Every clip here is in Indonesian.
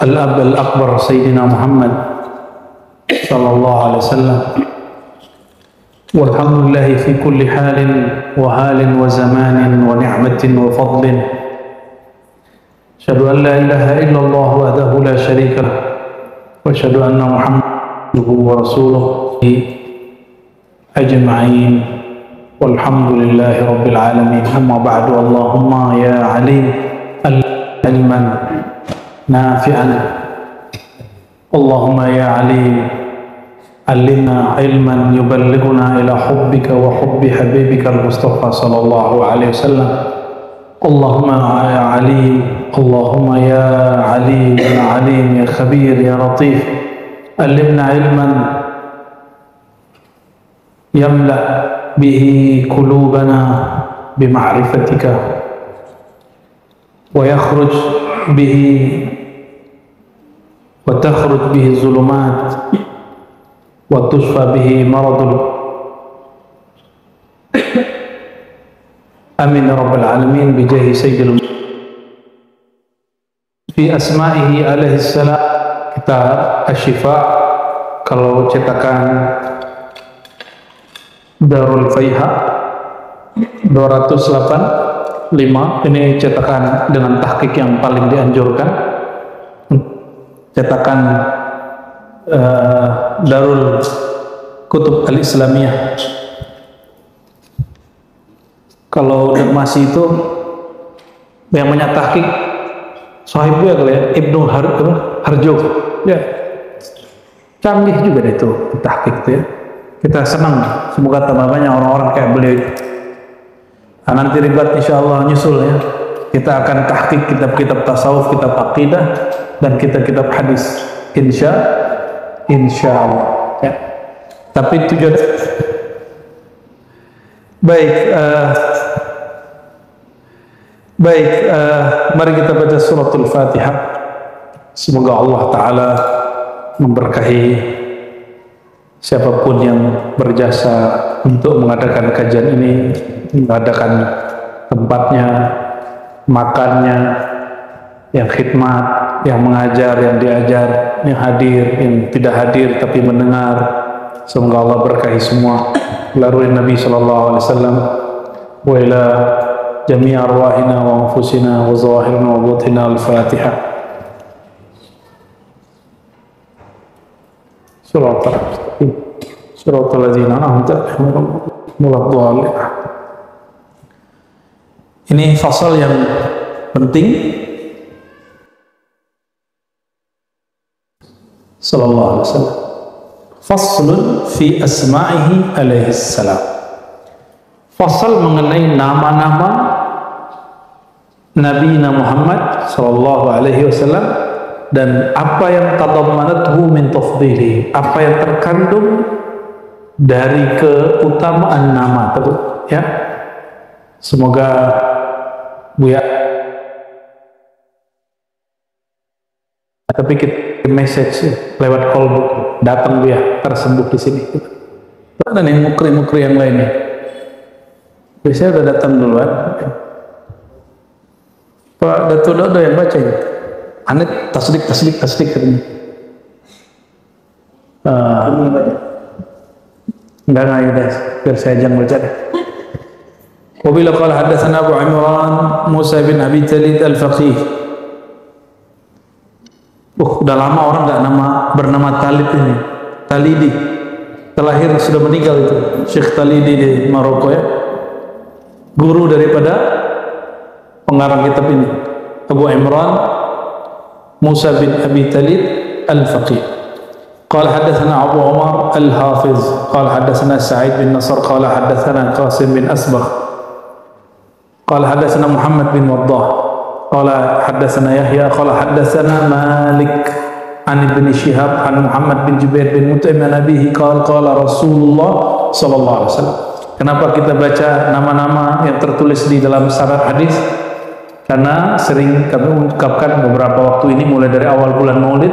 الأب الأكبر سيدنا محمد صلى الله عليه وسلم والحمد لله في كل حال وحال وزمان ونعمة وفضل أشهد أن لا إله إلا الله وحده لا شريك له وأشهد أن محمدا ورسوله أجمعين والحمد لله رب العالمين. أما بعد اللهم يا عليم علما نافعا اللهم يا عليم علمنا علما يبلغنا إلى حبك وحب حبيبك المصطفى صلى الله عليه وسلم. اللهم يا عليم اللهم يا عليم يا عليم يا خبير يا لطيف علمنا علما يملأ به قلوبنا بمعرفتك ويخرج به وتخرج به الظلمات وتشفى به مرض آمين يا رب العالمين بجاه سيد في أسمائه عليه السلام. Kitab Asy-Syifa kalau cetakan Darul Faiha 285, ini cetakan dengan tahqiq yang paling dianjurkan, cetakan Darul Kutub Al-Islamiyah. Kalau masih itu yang menyatahqiq sahib ya kali ya, Ibnu Harjo ya, canggih juga itu tahqiq itu ya. Kita senang, semoga tambah banyak orang-orang kayak beliau. Nah, nanti ribet insyaallah nyusul ya. Kita akan tahqiq kitab-kitab tasawuf, kitab aqidah, dan kitab-kitab hadis insyaallah ya. Tapi tujuan mari kita baca suratul Fatihah. Semoga Allah Ta'ala memberkahi siapapun yang berjasa untuk mengadakan kajian ini, mengadakan tempatnya, makannya, yang khidmat, yang mengajar, yang diajar, yang hadir, yang tidak hadir tapi mendengar. Semoga Allah berkahi semua. Melalui Nabi sallallahu alaihi wasallam. Wa ila jami' arwahina wa anfusina wa zawahirina wa batina al-Fatihah. Suratul ladzina an'amta alaihim. Ini fasal yang penting. Sallallahu alaihi wasallam. Faslun fi asma'ihi alaihi salam. Fasal mengenai nama-nama Nabi Muhammad sallallahu alaihi wasallam dan apa yang tadammanathu min tafdhili, apa yang terkandung dari keutamaan nama tersebut ya. Semoga Buya, tapi kita message lewat call datang Buya, tersembuh di sini. Ada nih mukri-mukri yang lainnya. Biasanya udah datang duluan. Pak Datuk Dodo yang baca ini. Aneh tasdik katanya. Enggak udah biar saya jangan baca deh. Wabila qala hadatsana Abu Imran Musa bin Abi Talid Al-Faqih. Udah lama orang enggak bernama Talid ini. Talidi. Terlahir sudah meninggal itu. Syekh Talidi di Maroko ya. Guru daripada pengarang kitab ini. Abu Imran Musa bin Abi Talib Al-Faqih. قال حدثنا أبو عمر الحافظ قال حدثنا سعيد بن نصر قال حدثنا قاسم بن أسبغ قال حدثنا محمد بن وضاح قال حدثنا يحيى قال حدثنا مالك عن ابن شهاب عن محمد بن جبير بن مطعم عن أبيه قال قال رسول الله صلى الله عليه وسلم. Kenapa kita baca nama-nama yang tertulis di dalam sanad hadis? Karena sering kami ungkapkan beberapa waktu ini mulai dari awal bulan Maulid,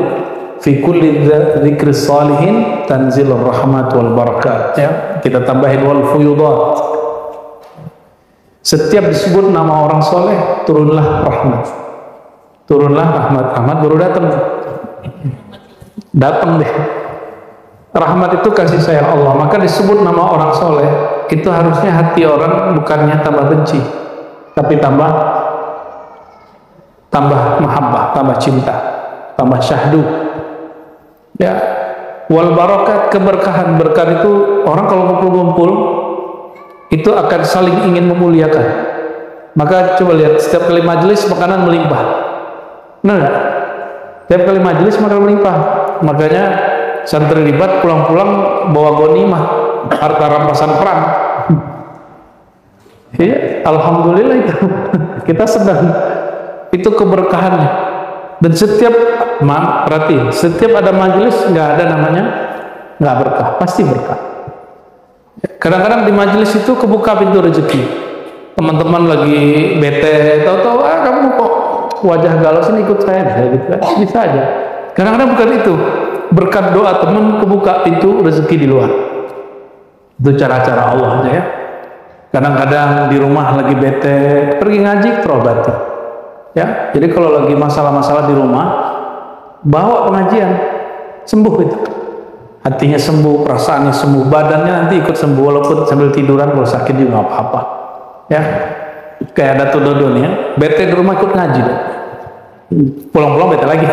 fi kulli dzikri salihin tanzilur rahmat wal barakat ya. Kita tambahin wal fuyudat. Setiap disebut nama orang soleh turunlah rahmat. turunlah rahmat baru datang deh. Rahmat itu kasih sayang Allah, maka disebut nama orang soleh itu harusnya hati orang bukannya tambah benci, tapi tambah mahabbah, tambah cinta, tambah syahdu. Ya, wal barakat, keberkahan. Berkah itu orang kalau ngumpul-ngumpul itu akan saling ingin memuliakan. Maka coba lihat, setiap kali majelis makanan melimpah. Benar nggak? Setiap kali majelis makanan melimpah. Makanya santri ribat pulang-pulang bawa ghanimah, harta rampasan perang. Iya, alhamdulillah itu. Kita sedang itu keberkahannya. Dan setiap ada majelis nggak ada namanya nggak berkah, pasti berkah. Kadang-kadang di majelis itu kebuka pintu rezeki. Teman-teman lagi bete, tahu-tahu kamu kok wajah galau sini ikut saya, gitu kan? Bisa aja. Kadang-kadang bukan itu, berkat doa teman kebuka pintu rezeki di luar. Itu cara-cara Allah aja ya. Kadang-kadang di rumah lagi bete, pergi ngaji terobati. Ya, jadi kalau lagi masalah-masalah di rumah, bawa pengajian, sembuh itu. Hatinya sembuh, perasaannya sembuh, badannya nanti ikut sembuh walaupun sambil tiduran, kalau sakit juga nggak apa-apa. Ya, kayak Dato Dodo nih ya, bete di rumah ikut ngaji, pulang-pulang bete lagi.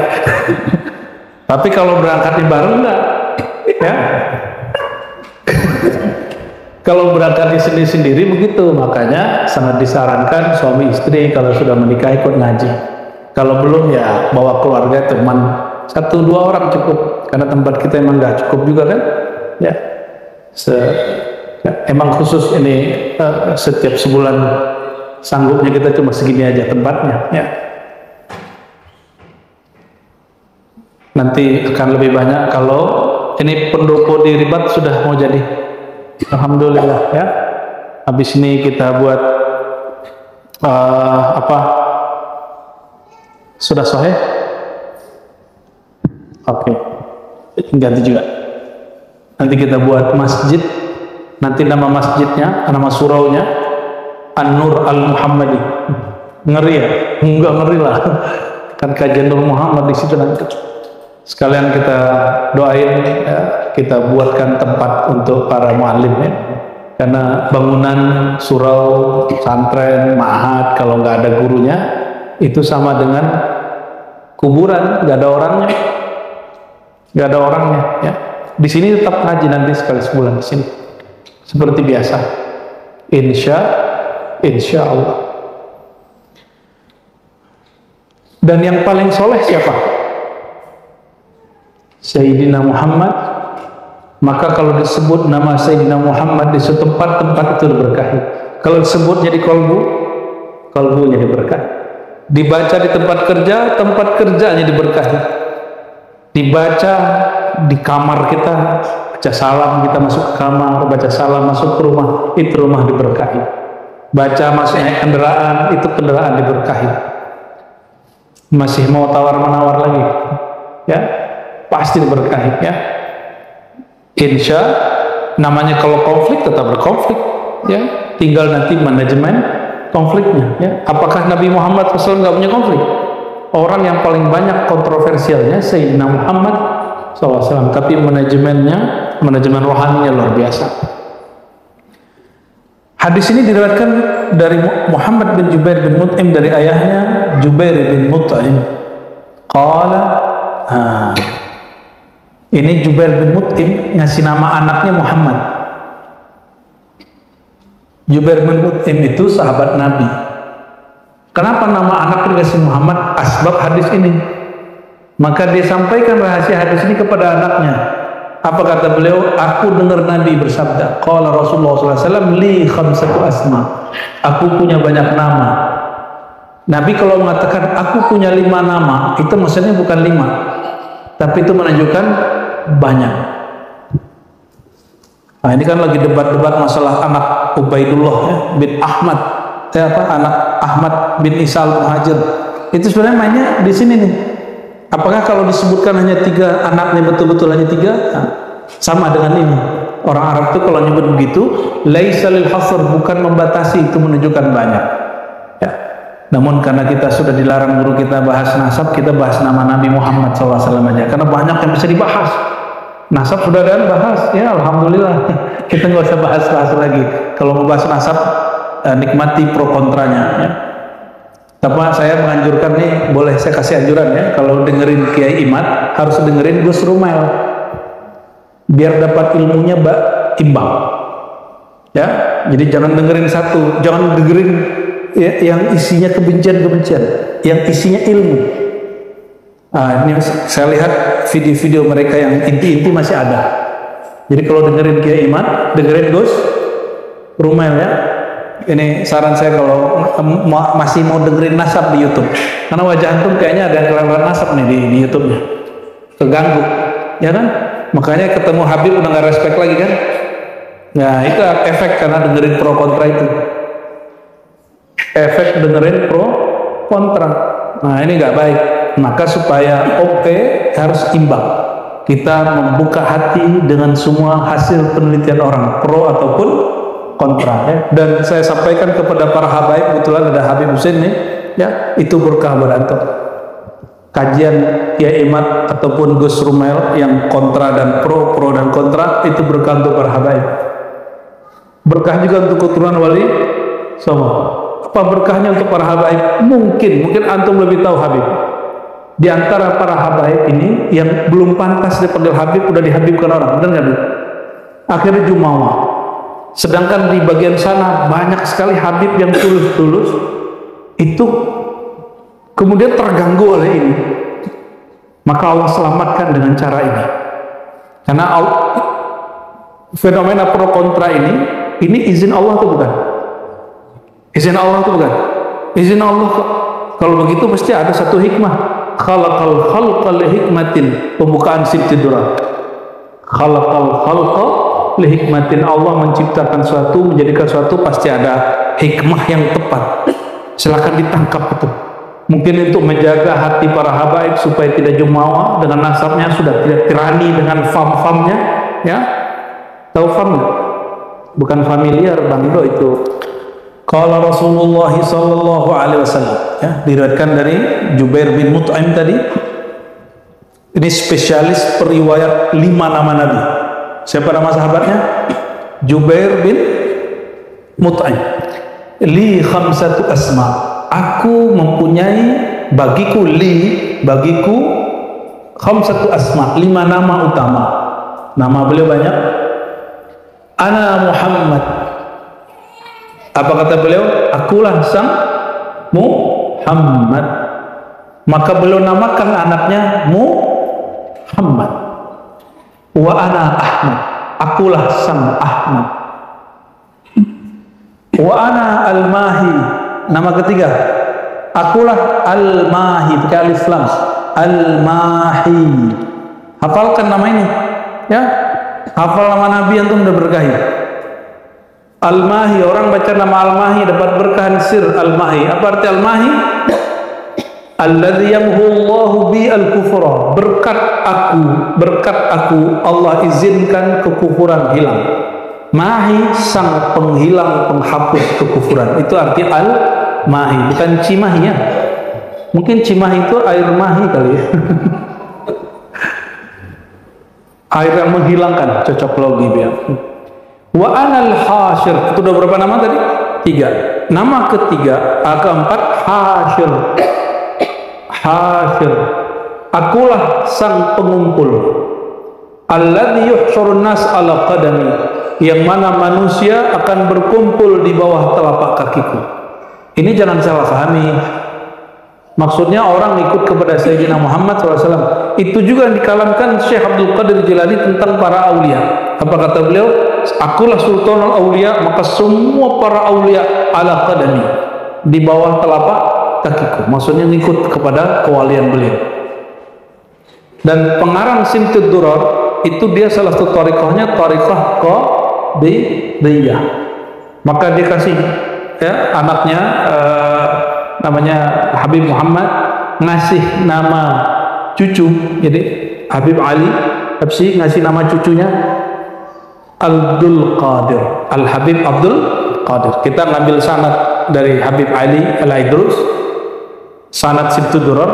Tapi kalau berangkatnya bareng enggak, ya. Kalau berangkatnya sendiri-sendiri begitu, makanya sangat disarankan suami istri kalau sudah menikah ikut ngaji. Kalau belum ya bawa keluarga, teman, 1-2 orang cukup, karena tempat kita emang nggak cukup juga kan, ya. Emang khusus ini setiap sebulan sanggupnya kita cuma segini aja tempatnya, ya. Nanti akan lebih banyak kalau ini pendopo di Ribat sudah mau jadi. Alhamdulillah ya. Habis ini kita buat sudah sahih? Oke. Ganti juga. Nanti kita buat masjid. Nanti nama masjidnya, nama suraunya An-Nur Al-Muhammadi. Ngeri ya? Enggak ngeri lah. Kan kajian Nur Muhammad di situ nanti. Sekalian kita doain ya, kita buatkan tempat untuk para muallim ya. Karena bangunan surau, pesantren, ma'had kalau nggak ada gurunya itu sama dengan kuburan, nggak ada orangnya. Nggak ada orangnya ya. Di sini tetap ngaji nanti sekali sebulan di sini. Seperti biasa. Insya Allah. Dan yang paling soleh siapa? Sayyidina Muhammad. Maka kalau disebut nama Sayyidina Muhammad di suatu tempat itu diberkahi. Kalau disebut jadi kalbunya diberkahi. Dibaca di tempat kerjanya diberkahi. Dibaca di kamar kita, baca salam kita masuk ke kamar, baca salam masuk ke rumah, itu rumah diberkahi. Baca masuk naik kendaraan, itu kendaraan diberkahi. Masih mau tawar-menawar lagi, ya pasti diberkahi ya. Insya, namanya kalau konflik tetap berkonflik ya, tinggal nanti manajemen konfliknya ya. Apakah Nabi Muhammad SAW nggak punya konflik? Orang yang paling banyak kontroversialnya Sayyidina Muhammad SAW, tapi manajemen rohaninya luar biasa. Hadis ini diriwayatkan dari Muhammad bin Jubair bin Mut'im dari ayahnya Jubair bin Mut'im. Qala, ini Jubair bin Mut'im ngasih nama anaknya Muhammad. Jubair bin Mut'im itu sahabat Nabi. Kenapa nama anaknya dikasih Muhammad? Asbab hadis ini. Maka dia sampaikan rahasia hadis ini kepada anaknya. Apa kata beliau? Aku dengar Nabi bersabda, qala Rasulullah SAW, li khamsatu asma. Aku punya banyak nama. Nabi kalau mengatakan aku punya 5 nama, itu maksudnya bukan 5, tapi itu menunjukkan banyak. Nah ini kan lagi debat-debat masalah anak Ubaidullah ya, bin Ahmad, anak Ahmad bin Isa al-Muhajir. Itu sebenarnya mainnya di sini nih. Apakah kalau disebutkan hanya 3 anaknya betul-betul hanya 3? Nah, sama dengan ini. Orang Arab itu kalau nyebut begitu, laisa lil hasr, bukan membatasi, itu menunjukkan banyak. Ya. Namun karena kita sudah dilarang guru kita bahas nasab, kita bahas nama Nabi Muhammad SAW aja. Karena banyak yang bisa dibahas. Nasab sudah ada bahas, ya alhamdulillah. Kita nggak usah bahas-bahas lagi. Kalau mau bahas nasab, nikmati pro kontranya. Ya. Tapi saya menganjurkan nih, boleh saya kasih anjuran ya, kalau dengerin Kiai Imad harus dengerin Gus Rumail, biar dapat ilmunya imbang. Ya, jadi jangan dengerin satu, jangan dengerin ya, yang isinya kebencian-kebencian, yang isinya ilmu. Nah, ini saya lihat video-video mereka yang inti-inti masih ada. Jadi kalau dengerin Kiai Imad, dengerin Gus Rumail ya. Ini saran saya kalau masih mau dengerin nasab di YouTube, karena wajah antum kayaknya ada yang kelewat nasab nih di YouTube-nya, terganggu, ya kan? Makanya ketemu Habib udah nggak respect lagi kan? Nah itu efek karena dengerin pro kontra itu, efek dengerin pro kontra. Nah ini nggak baik. Maka supaya harus imbang. Kita membuka hati dengan semua hasil penelitian orang, pro ataupun kontra ya. Dan saya sampaikan kepada para habaib, kebetulan ada Habib Husain nih ya, itu berkah buat antum. Kajian Kiai Imad ataupun Gus Rumail yang kontra dan pro dan kontra, itu berkah untuk para habaib. Berkah juga untuk keturunan wali Songo. Apa berkahnya untuk para habaib? Mungkin antum lebih tahu Habib. Di antara para habaib ini yang belum pantas dipanggil Habib udah dihabibkan orang, benar nggak? Akhirnya jumawa. Sedangkan di bagian sana banyak sekali Habib yang tulus-tulus itu kemudian terganggu oleh ini. Maka Allah selamatkan dengan cara ini. Karena fenomena pro kontra ini izin Allah atau bukan? Izin Allah atau bukan? Izin Allah. Kalau begitu pasti ada satu hikmah. Khalaqal khalqa li hikmatin. Pembukaan Sibtidurar. Khalaqal khalqa li hikmatin. Allah menciptakan suatu, menjadikan suatu pasti ada hikmah yang tepat. Silakan ditangkap itu. Mungkin untuk menjaga hati para habaib supaya tidak jumawa dengan nasabnya, sudah tidak tirani dengan fam-famnya, ya. Tahu fam nggak? Bukan familiar, bangdo itu. Qala Rasulullah sallallahu alaihi wasallam, ya, diriwayatkan dari Jubair bin Mut'im tadi. Ini spesialis periwayat 5 nama Nabi. Siapa nama sahabatnya? Jubair bin Mut'im. Li khamsatu asma. Aku mempunyai bagiku khamsatu asma, 5 nama utama. Nama beliau banyak. Ana Muhammad. Apa kata beliau? Akulah sang Muhammad. Maka beliau namakan anaknya Muhammad. Wa ana Ahmad. Akulah sang Ahmad. Wa ana al-Mahi. Nama ketiga. Akulah al-Mahi. Pakai alif lam. Al-Mahi. Hafalkan nama ini. Ya. Hafal nama Nabi antum udah berkahi. Al-Mahi, orang baca nama Al-Mahi dapat berkah sir Al-Mahi. Apa arti Al-Mahi? Alladzi yamhullahu bi al-kufra. Berkat aku Allah izinkan kekufuran hilang. Mahi, sang penghilang, penghapus kekufuran. Itu arti Al-Mahi, bukan Cimahi ya. Mungkin Cimahi itu air mahi kali ya. Air yang menghilangkan, cocok logi biar. Wa anal hasyir. Itu udah berapa nama tadi? 3. Nama ketiga, keempat hasyir. Hasyir. Akulah sang pengumpul. Alladzi yuhsyurun nas ala qadami. Yang mana manusia akan berkumpul di bawah telapak kakiku. Ini jangan salah pahami. Maksudnya orang ikut kepada Sayyidina Muhammad SAW. Itu juga yang dikalamkan Syekh Abdul Qadir Jilani tentang para aulia. Apa kata beliau? Akulah sultanul aulia, maka semua para aulia ala qadami, di bawah telapak kakiku. Maksudnya ngikut kepada kewalian beliau. Dan pengarang Sibtidurar itu dia salah satu thariqahnya thariqah Qadiriyah. Maka dia kasih ya anaknya namanya Habib Muhammad, ngasih nama cucu. Jadi Habib Ali Habsyi ngasih nama cucunya Abdul Qadir, Al Habib Abdul Qadir. Kita ngambil sanad dari Habib Ali Al Idrus, sanad Sibtu Durar,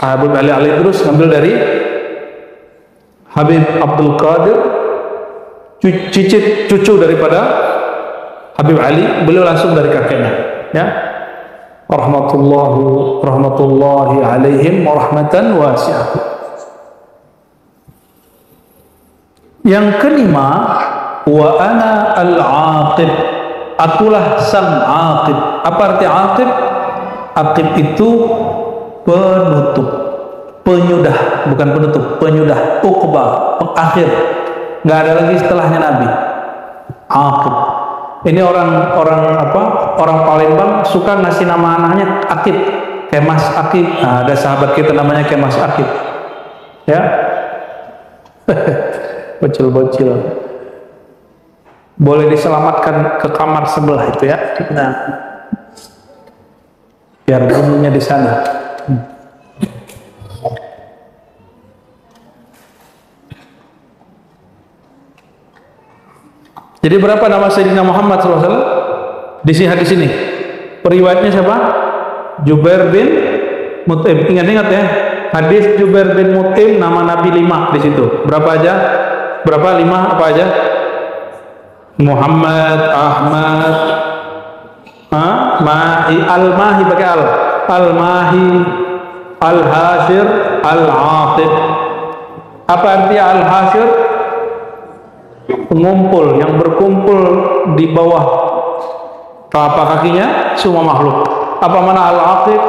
Habib Ali Al-Idrus ngambil dari Habib Abdul Qadir, cicit cucu daripada Habib Ali, beliau langsung dari kakeknya, ya. Rahmatullahi alaihim wa rahmatan wasi'ah. Yang kelima, wa ana al-aqib, akulah sang aqib. Apa arti aqib? Aqib itu penutup, penyudah, bukan penutup, penyudah, uqbah, pengakhir. Nggak ada lagi setelahnya Nabi. Aqib. Ini orang Palembang suka ngasih nama anaknya Akib, kayak Mas Akib. Nah, ada sahabat kita namanya kayak Mas Akib, ya. Bocil-bocil boleh diselamatkan ke kamar sebelah itu, ya. Nah, biar bunyinya di sana. Jadi berapa nama Sayyidina Muhammad SAW di sini hadis ini? Periwayatnya siapa? Jubair bin Mut'im. Ingat-ingat ya, hadis Jubair bin Mut'im nama Nabi 5 di situ. Berapa aja? Berapa? 5 apa aja? Muhammad, Ahmad, Mahi, Al-Mahi pakai Al-Mahi, Al-Hashir, Al-Atib. Apa arti Al-Hashir? Pengumpul, yang berkumpul di bawah telapak kakinya semua makhluk. Apa makna Al-Aqib?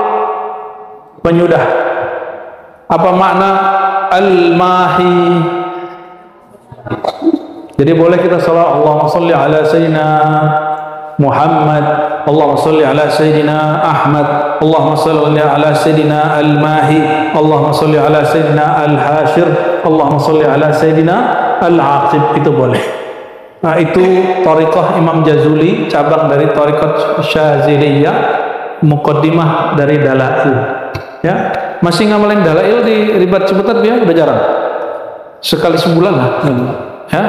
Penyudah. Apa makna Al-Mahi? Jadi boleh kita salat Allahumma sholli ala sayyidina Muhammad, Allahumma sholli ala sayyidina Ahmad, Allahumma sholli ala sayyidina Al-Mahi, Allahumma sholli ala sayyidina Al-Hashir, Allahumma sholli ala sayyidina Al-Aqib. Itu boleh. Nah, itu thariqah Imam Jazuli, cabang dari thariqah Syaziliyah, muqaddimah dari Dalail, ya. Masih ngamalin Dalail di Ribat Ciputat ya? Udah jarang, sekali sebulan lah, ya.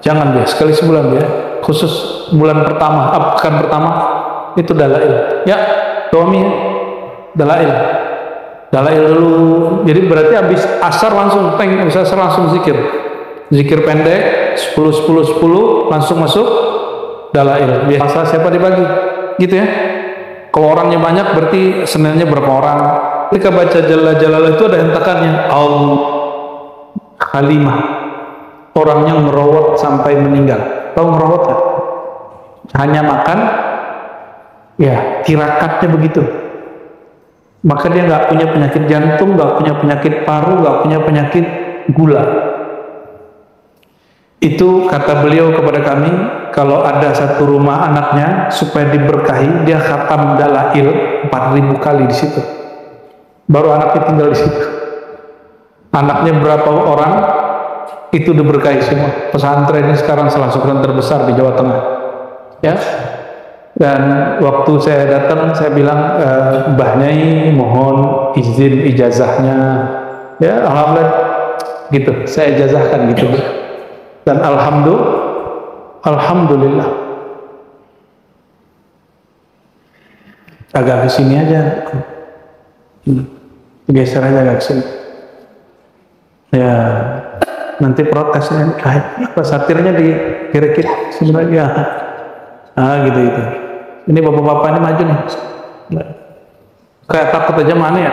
Jangan dia sekali sebulan ya, khusus bulan pertama, pekan pertama itu Dalail, ya. Tomi Dalail dulu. Jadi berarti habis asar langsung bisa langsung zikir pendek 10 langsung masuk Dalail. Biasa siapa dibagi gitu ya. Kalau orangnya banyak berarti Seninnya berapa orang. Ketika baca Jalal itu ada hentakannya Al-Halimah, orangnya merawat sampai meninggal. Tahu merawat nggak? Hanya makan, ya tirakatnya begitu. Maka dia nggak punya penyakit jantung, nggak punya penyakit paru, nggak punya penyakit gula. Itu kata beliau kepada kami, kalau ada satu rumah anaknya supaya diberkahi, dia khatam Dalail 4.000 kali di situ. Baru anaknya tinggal di situ. Anaknya berapa orang itu diberkahi semua. Pesantren ini sekarang salah satu terbesar di Jawa Tengah, ya. Dan waktu saya datang, saya bilang, Mbah Nyai mohon izin ijazahnya, ya. Alhamdulillah gitu, saya ijazahkan gitu. Dan alhamdulillah agak ke sini aja, geser aja agak ke sini, ya. Nanti protesnya apa satirnya dikira-kira sebenarnya, gitu. Ini bapak-bapak ini maju nih, kayak takut aja mana ya,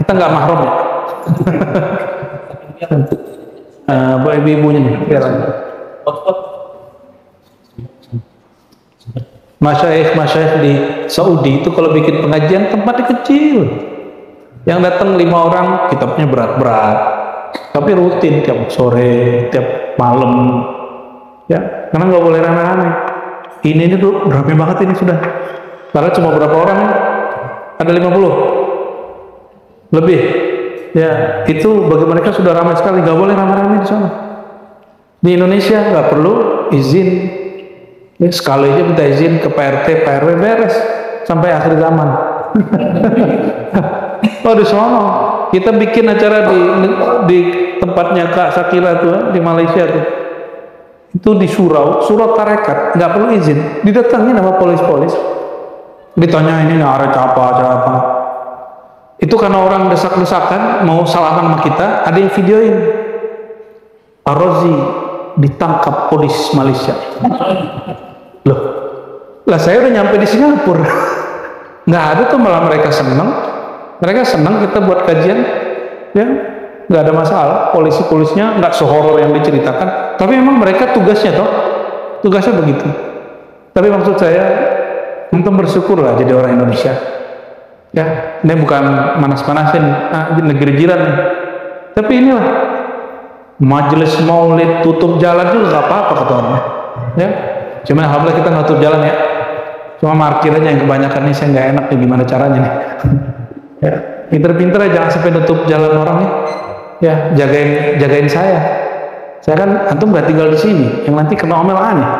kita nggak mahram ya. Buat ibu-ibunya nih, Masyaikh di Saudi itu kalau bikin pengajian tempatnya kecil, yang datang 5 orang, kitabnya berat-berat, tapi rutin tiap sore, tiap malam, ya, karena nggak boleh rame-rame. Ini tuh rame banget ini sudah, karena cuma berapa orang? Ada 50 lebih. Ya, itu bagi mereka sudah ramai sekali, nggak boleh ramai-ramai di sana. Di Indonesia nggak perlu izin, ya, sekali aja minta izin ke PRT, PRW beres sampai akhir zaman. Oh, di sana kita bikin acara di tempatnya Kak Sakila tuh di Malaysia tuh, itu di surau tarekat, nggak perlu izin, didatangin sama polis, ditanya ini acara apa, Itu karena orang desak-desakan mau salaman sama kita, ada yang videoin. Ar-Razi ditangkap polis Malaysia. Loh, lah saya udah nyampe di Singapura. Nggak ada tuh, malah mereka senang. Mereka senang kita buat kajian, ya nggak ada masalah. Polisi-polisnya nggak sehoror yang diceritakan, tapi memang mereka tugasnya begitu. Tapi maksud saya, untuk bersyukurlah jadi orang Indonesia. Ya, ini bukan manas-manasin negeri jiran nih. Tapi inilah majelis maulid tutup jalan juga nggak apa-apa kata orang. Ya, cuma alhamdulillah kita nggak tutup jalan ya. Cuma markir aja yang kebanyakan nih, saya nggak enak nih gimana caranya nih. Ya, pinter-pinter aja jangan sampai tutup jalan orang nih. Ya, jagain saya. Saya kan antum nggak tinggal di sini, yang nanti kena omel aneh.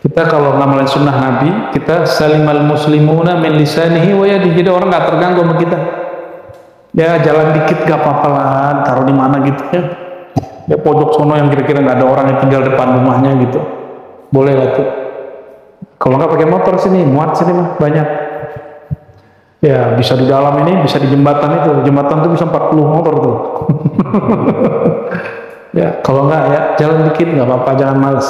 Kita kalau ngamalin sunnah Nabi, kita salimal muslimuna min lisanihi wa yadihi, jadi orang nggak terganggu sama kita. Ya jalan dikit gak apa-apa lah, taruh di mana gitu ya. Ya pojok sono yang kira-kira nggak ada orang yang tinggal depan rumahnya gitu, boleh lah tuh. Kalau nggak pakai motor sini, muat sini mah banyak. Ya bisa di dalam ini, bisa di jembatan itu. Jembatan tuh bisa 40 motor tuh. Ya kalau nggak ya jalan dikit nggak apa-apa, jangan males.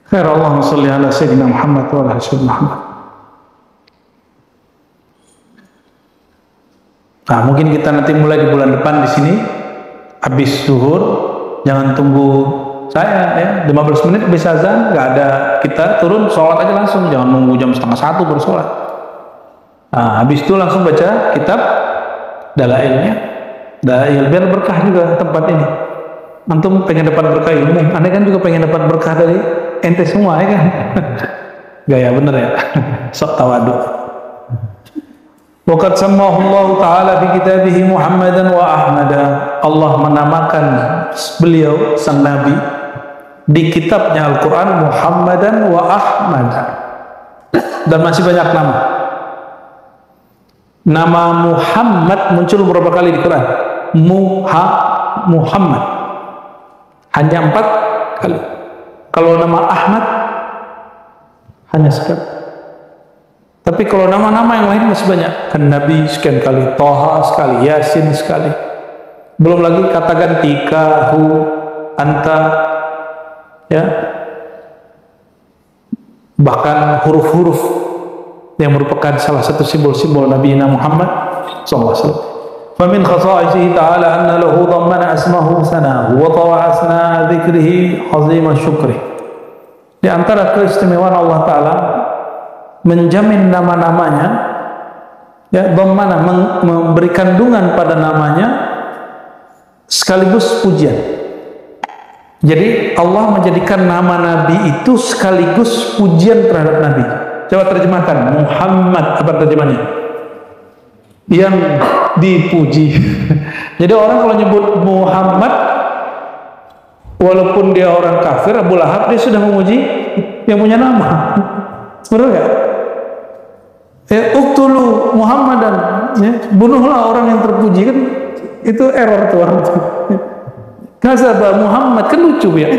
Khair, Allahumma sholli ala sayyidina Muhammad wa ala sayyidina Muhammad. Nah, mungkin kita nanti mulai di bulan depan di sini habis zuhur, jangan tunggu saya ya, 15 menit habis azan nggak ada, kita turun sholat aja langsung, jangan nunggu jam 12:30 baru sholat. Nah, habis itu langsung baca kitab dalailnya, dalail biar berkah juga tempat ini. Antum pengen dapat berkah ilmu, Anda kan juga pengen dapat berkah dari ente semua ya kan. Gaya bener ya. Sok tawadu. Waqad sammahu Allah Ta'ala fi kitabihi Muhammadan wa Ahmada. Allah menamakan beliau sang Nabi di kitabnya Al-Quran Muhammadan wa Ahmada. Dan masih banyak nama. Nama Muhammad muncul berapa kali di Quran? Muhammad hanya 4 kali. Kalau nama Ahmad hanya sekali. Tapi kalau nama-nama yang lain masih banyak. Kan Nabi sekian kali, Toha sekali, Yasin sekali. Belum lagi kata ganti ka, hu, anta, ya. Bahkan huruf-huruf yang merupakan salah satu simbol-simbol Nabi Muhammad SAW. فمن خصائصه تعالى أن له ضمن اسمه ثناه وطوى أثناء ذكره عظيم شكره. Di antara keistimewaan Allah Ta'ala menjamin nama-namanya, ya, dhammana memberi kandungan pada namanya sekaligus pujian. Jadi Allah menjadikan nama Nabi itu sekaligus pujian terhadap Nabi. Coba terjemahkan Muhammad, apa terjemahnya? Yang dipuji. Jadi orang kalau nyebut Muhammad, walaupun dia orang kafir, Abu Lahab, dia sudah memuji yang punya nama. Betul nggak? Uqtulu Muhammadan, ya, bunuhlah orang yang terpuji, kan itu error tuh orang itu. Kazaba Muhammad, kan lucu ya.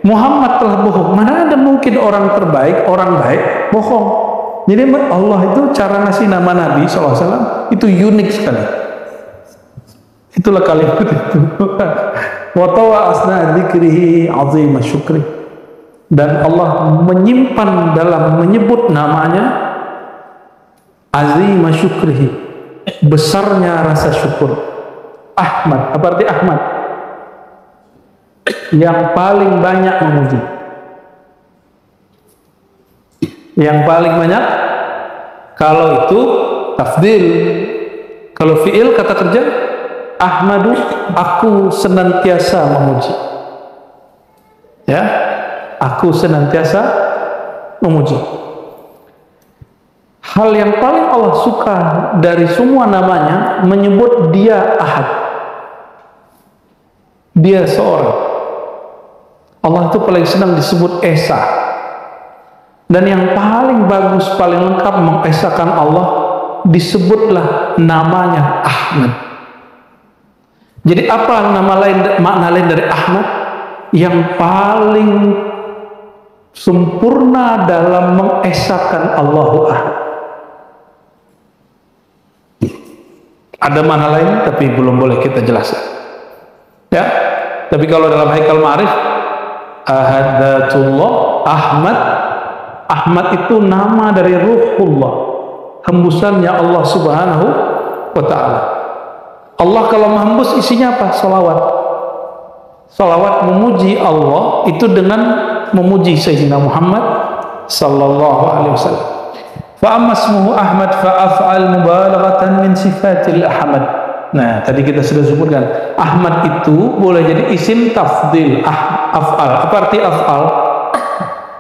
Muhammad telah bohong. Mana ada mungkin orang terbaik, orang baik bohong. Jadi Allah itu cara ngasih nama Nabi SAW itu unik sekali. Itulah kalimat itu. Wa tawa asna dzikrihi azim syukri. Dan Allah menyimpan dalam menyebut namanya azim syukrihi, besarnya rasa syukur. Ahmad, apa arti Ahmad? Yang paling banyak memuji. Yang paling banyak, kalau itu tafdil, kalau fi'il kata kerja, Ahmadu, aku senantiasa memuji. Ya, aku senantiasa memuji. Hal yang paling Allah suka dari semua namanya menyebut dia Ahad. Dia seorang. Allah itu paling senang disebut Esa. Dan yang paling bagus, paling lengkap mengesakan Allah, disebutlah namanya Ahmad. Jadi apa makna lain dari Ahmad? Yang paling sempurna dalam mengesakan Allahu Ahad. Ada mana lain tapi belum boleh kita jelaskan. Ya, tapi kalau dalam Haikal Ma'arif, Ahadatullah, Ahmad itu nama dari Ruhullah, hembusannya Allah Subhanahu wa ta'ala. Allah kalau menghembus isinya apa? Salawat. Salawat memuji Allah itu dengan memuji Sayyidina Muhammad sallallahu alaihi wasallam. Fa amma ismuhu Ahmad fa af'al mubalaghatan min sifatil Ahmad. Nah, tadi kita sudah sebutkan Ahmad itu boleh jadi isim tafdil, af'al. Apa arti af'al?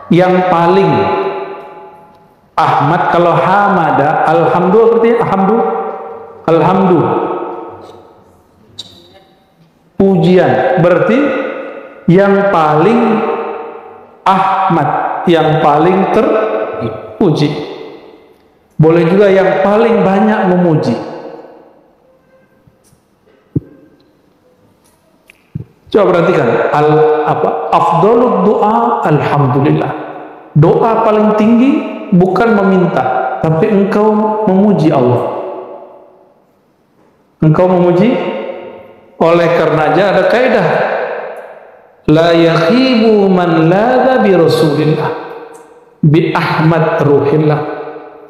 Yang paling. Ahmad kalau hamada, alhamdu berarti alhamdu. Pujian berarti yang paling Ahmad, yang paling terpuji. Boleh juga yang paling banyak memuji. Coba perhatikan afdhalud doa alhamdulillah. Doa paling tinggi bukan meminta, tapi engkau memuji Allah. Engkau memuji. Oleh karenanya ada kaidah la yakhibu man ladha bi Rasulillah bi Ahmad ruhillah.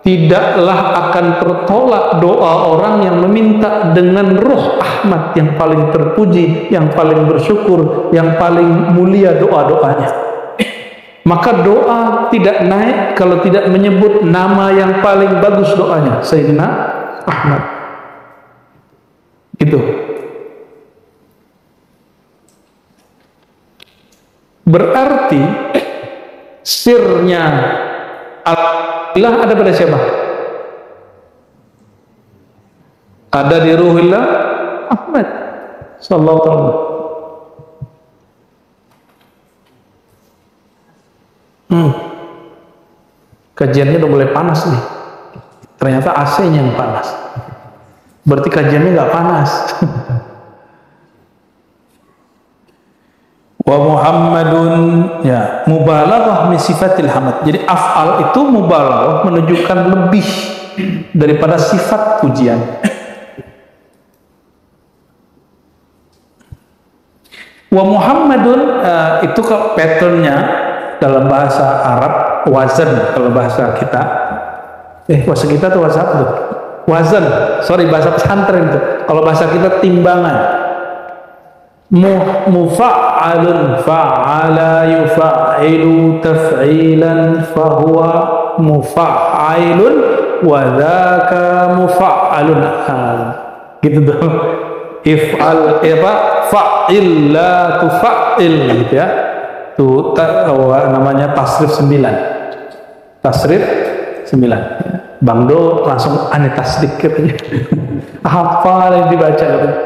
Tidaklah akan tertolak doa orang yang meminta dengan roh Ahmad yang paling terpuji, yang paling bersyukur, yang paling mulia doa-doanya. Maka doa tidak naik kalau tidak menyebut nama yang paling bagus doanya, Sayyidina Ahmad. Gitu. Berarti sirnya Allah ada pada siapa? Ada di Ruhillah Ahmad sallallahu alaihi wasallam. Kajiannya udah mulai panas nih. Ternyata AC-nya yang panas. Berarti kajiannya nggak panas. Wa Muhammadun, ya, mubalaghah min sifatil hamd. Jadi af'al itu mubalaghah, menunjukkan lebih daripada sifat pujian. Wa Muhammadun itu patternnya dalam bahasa Arab wazan. Kalau bahasa kita bahasa kita tuh bahasa apa tuh? Wazan, bahasa pesantren itu. Kalau bahasa kita timbangan. Mufa'alun fa'ala yufa'ilu taf'ilan fahuwa mufa'ilun wa dhaka mufa'alun. Gitu tuh. If'al fa'il la tufa'il gitu ya. Tuh namanya tasrif 9. Tasrif 9. Bang Do langsung aneh tasdik katanya. Hafal yang dibaca katanya.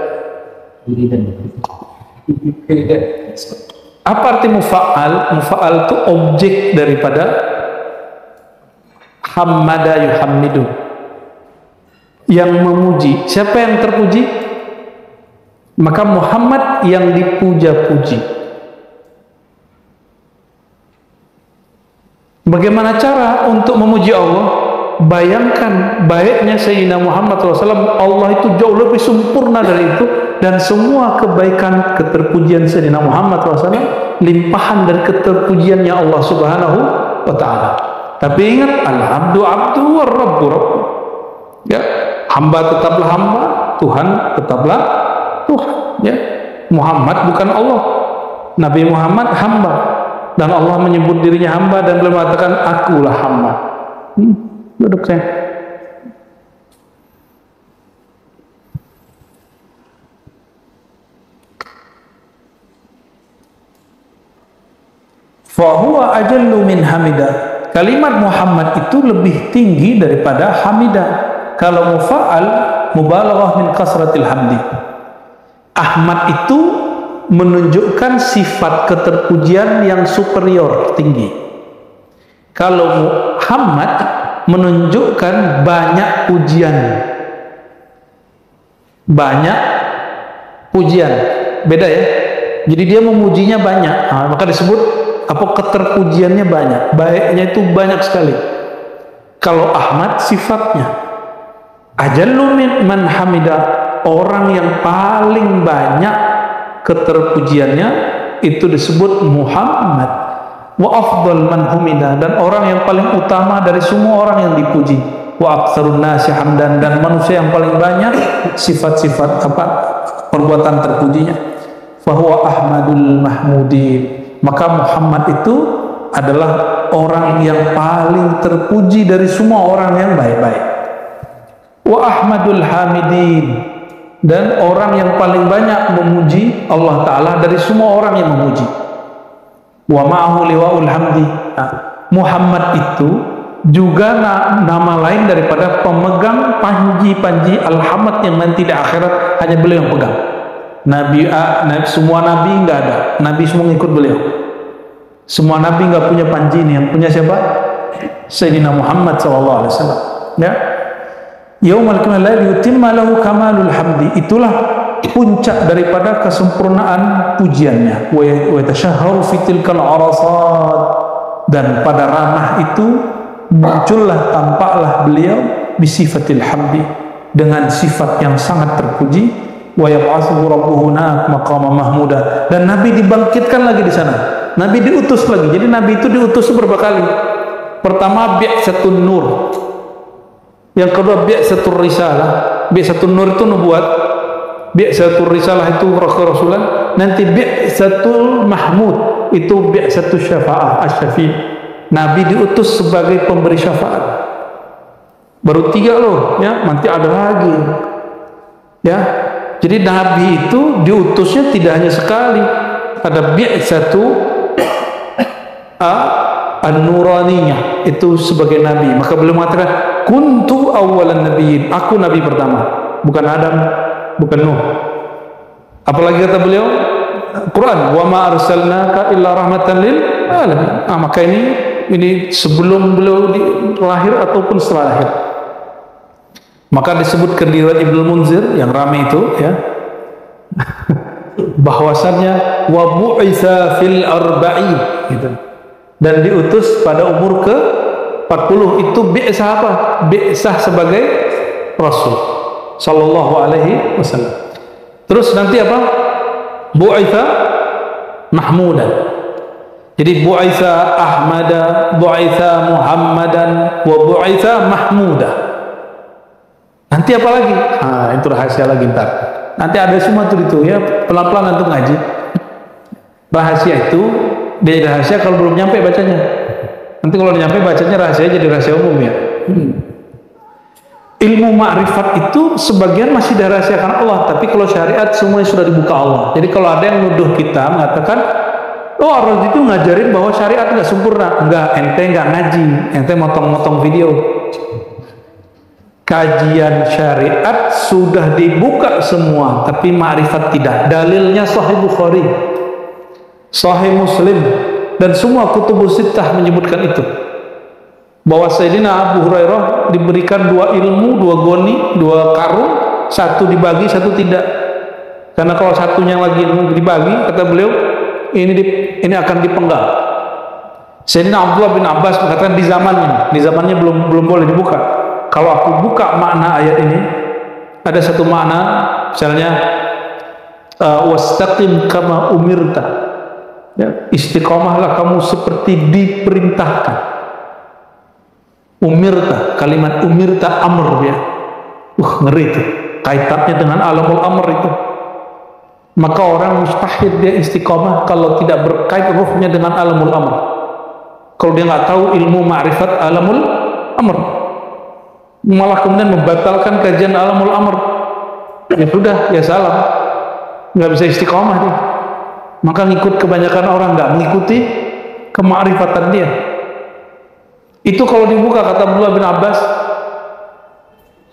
Apa arti mufa'al? Mufa'al itu objek daripada hamada yuhammidu, yang memuji. Siapa yang terpuji? Maka Muhammad yang dipuja-puji. Bagaimana cara untuk memuji Allah? Bayangkan baiknya Sayyidina Muhammad SAW. Allah itu jauh lebih sempurna dari itu. Dan semua kebaikan keterpujian Sayyidina Muhammad SAW limpahan dari keterpujiannya Allah Subhanahu wa ta'ala. Tapi ingat, al-abdu abdu wa rabbu rabbu. Ya, hamba tetaplah hamba, Tuhan tetaplah Tuhan. Ya, Muhammad bukan Allah. Nabi Muhammad hamba, dan Allah menyebut dirinya hamba dan beliau mengatakan akulah hamba. Duduk saya. Fahuwa ajallu min hamidah. Kalimat Muhammad itu lebih tinggi daripada hamidah. Kalau mufa'al mubalaghah min kasratil hamdi. Ahmad itu menunjukkan sifat keterpujian yang superior, tinggi. Kalau Muhammad menunjukkan banyak pujian. Banyak pujian. Beda ya. Jadi dia memujinya banyak. Maka disebut keterpujiannya banyak, baiknya itu banyak sekali. Kalau Ahmad sifatnya, Ajallu man hamida, orang yang paling banyak keterpujiannya itu disebut Muhammad. Wa afdal man humida, dan orang yang paling utama dari semua orang yang dipuji. Wa aktsarun nasi hamdan, dan manusia yang paling banyak sifat-sifat perbuatan terpujinya. Fahuwa ahmadul mahmudin, maka Muhammad itu adalah orang yang paling terpuji dari semua orang yang baik-baik. Wa ahmadul hamidin, dan orang yang paling banyak memuji Allah Ta'ala dari semua orang yang memuji. Wa ma'ahu liwa'ul hamdi, Muhammad itu juga nama lain daripada pemegang panji-panji al-hamd yang nanti di akhirat hanya beliau yang pegang. Semua nabi nggak ada, nabi semua ngikut beliau. Semua nabi nggak punya panji ini, yang punya siapa? Sayyidina Muhammad SAW. Ya, Yaumal qiyamah yutimma lahu kamalul hamdi, itulah puncak daripada kesempurnaan pujiannya. Wa yatashahharu fi tilkal arasat, dan pada ranah itu muncullah, tampaklah beliau bisifatil hamdi, dengan sifat yang sangat terpuji. Wa yab'atsuhu rabbuhu maqama mahmuda, dan nabi dibangkitkan lagi di sana. Nabi diutus lagi. Jadi nabi itu diutus berapa kali? Pertama bi'tsatun nur, yang kedua bi'tsatur risalah. Bi'tsatun nur itu nubuat, bi'tsatur risalah itu rasulan, nanti bi'tsatul mahmud itu bi'tsatus syafa'ah asy-syafi'. Nabi diutus sebagai pemberi syafaat. Baru 3 loh, ya, nanti ada lagi. Ya. Jadi nabi itu diutusnya tidak hanya sekali. Ada bi'tsatu an-nuraniyah, itu sebagai nabi. Maka beliau mengatakan kuntu awwalan nabiyyin, aku nabi pertama, bukan Adam, bukan Nuh. Apalagi kata beliau Quran, wa ma arsalnaka illa rahmatan lil alamin. Maka ini sebelum beliau lahir ataupun setelah lahir. Maka disebutkan di riwayat Ibnu Munzir yang ramai itu, ya, bahwasannya wa bu'itsa fil arba'in gitu. Dan diutus pada umur ke 40. Itu bi'sah apa? Bi'sah sebagai rasul sallallahu alaihi wasallam. Terus nanti apa? Bu'itsa mahmudan. Jadi bu'itsa ahmada, bu'itsa muhammadan, wa bu'itsa mahmuda. Nanti apa lagi? Itu rahasia lagi ntar. Nanti ada semua tuh itu, ya, pelan-pelan untuk ngaji. Rahasia itu dia rahasia kalau belum nyampe bacanya. Nanti kalau udah nyampe bacanya rahasia, jadi rahasia umum, ya. Ilmu ma'rifat itu sebagian masih dirahasiakan Allah, tapi kalau syariat semuanya sudah dibuka Allah. Jadi kalau ada yang nuduh kita mengatakan, oh orang itu ngajarin bahwa syariat nggak sempurna, enggak, ente nggak ngaji, ente motong-motong video. Kajian syariat sudah dibuka semua, tapi ma'rifat tidak. Dalilnya Sahih Bukhari, Sahih Muslim, dan semua kutubus sittah menyebutkan itu, bahwa Sayyidina Abu Hurairah diberikan 2 ilmu, 2 goni, 2 karung, satu dibagi, satu tidak. Karena kalau satunya lagi dibagi, kata beliau, ini akan dipenggal. Sayyidina Abdullah bin Abbas mengatakan di zamannya belum boleh dibuka. Kalau aku buka makna ayat ini, ada satu makna, misalnya wastaqim kama umirta, ya, istiqomahlah kamu seperti diperintahkan. Umirta, kalimat umirta amr, ya, ngeri itu, kaitannya dengan alamul amr itu. Maka orang mustahil dia istiqomah kalau tidak berkait ruhnya dengan alamul amr. Kalau dia nggak tahu ilmu ma'rifat alamul amr, malah kemudian membatalkan kajian alamul amr, ya sudah, ya salam, nggak bisa istiqomah dia. Maka ngikut kebanyakan orang, nggak mengikuti kemakrifatan dia. Itu kalau dibuka, kata Abdullah bin Abbas,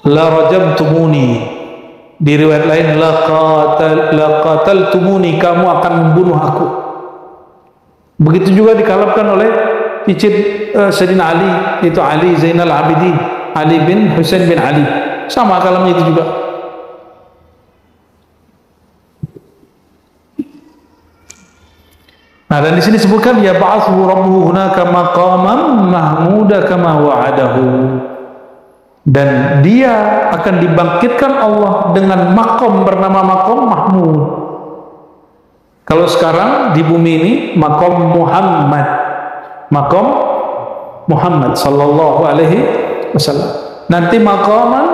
la rajamtumuni, di riwayat lain la qataltumuni, kamu akan membunuh aku. Begitu juga dikalapkan oleh cicit Sayyidina Ali, itu Ali Zainal Abidin, Ali bin Husain bin Ali, sama kalamnya itu juga. Nah, dan di sini sebutkan ya ba'athu rabbuhu hunaka maqaman mahmuda kama wa'adahu. dan dia akan dibangkitkan Allah dengan makom bernama makom Mahmud. Kalau sekarang di bumi ini makom Muhammad, makom Muhammad sallallahu alaihi wasallam. Nanti makoman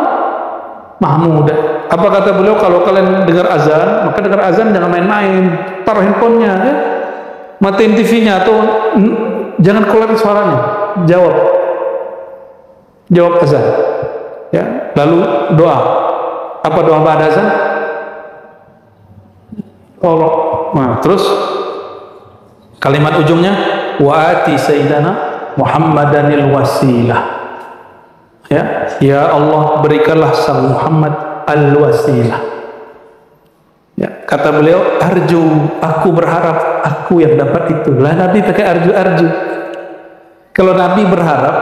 Mahmud. Apa kata beliau? Kalau kalian dengar azan, maka dengar azan jangan main-main, taruh handphonenya, ya. Matiin TV-nya atau jangan keluarin suaranya. Jawab azan. Ya, lalu doa. Apa doa ba'da azan? Allah. Nah, terus kalimat ujungnya wa ati sayyidana Muhammadanil wasilah. Ya Allah, berikanlah sang Muhammad al-wasilah. Ya, kata beliau, arju, aku berharap aku yang dapat itu. Lah Nabi pakai arju. Kalau Nabi berharap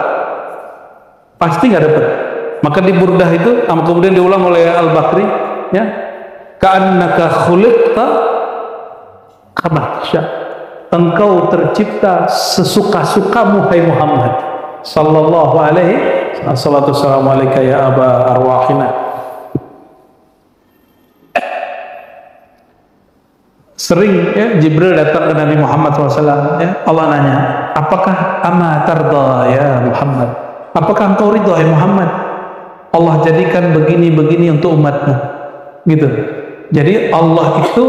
pasti nggak dapat. Maka di Burdah itu kemudian diulang oleh Al-Bakri, ya, ka'annaka khuliqta kama tasya, engkau tercipta sesuka-sukamu hai Muhammad sallallahu alaihi wassalatu wassalamu alaika ya aba arwahina. Sering ya Jibril datang ke Nabi Muhammad SAW, ya, Allah nanya, apakah ama tarda ya Muhammad, apakah engkau ridha hai Muhammad Allah jadikan begini-begini untuk umatmu, gitu. Jadi Allah itu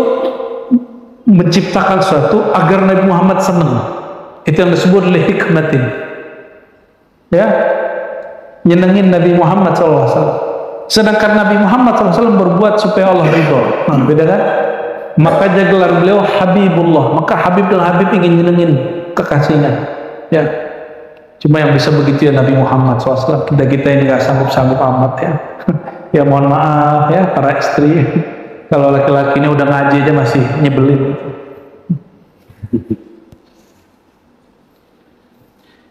menciptakan sesuatu agar Nabi Muhammad senang. Itu yang disebut lihikmatin, ya, nyenengin Nabi Muhammad SAW. Sedangkan Nabi Muhammad SAW berbuat supaya Allah ridho. Nah, beda kan? Maka dia gelar beliau Habibullah. Maka Habib dan Habib ingin nyenengin kekasihnya, ya. Cuma yang bisa begitu ya Nabi Muhammad SAW. Kita ini nggak sanggup-sanggup amat, ya. Ya mohon maaf ya para istri. Kalau laki-laki ini udah ngaji aja masih nyebelin.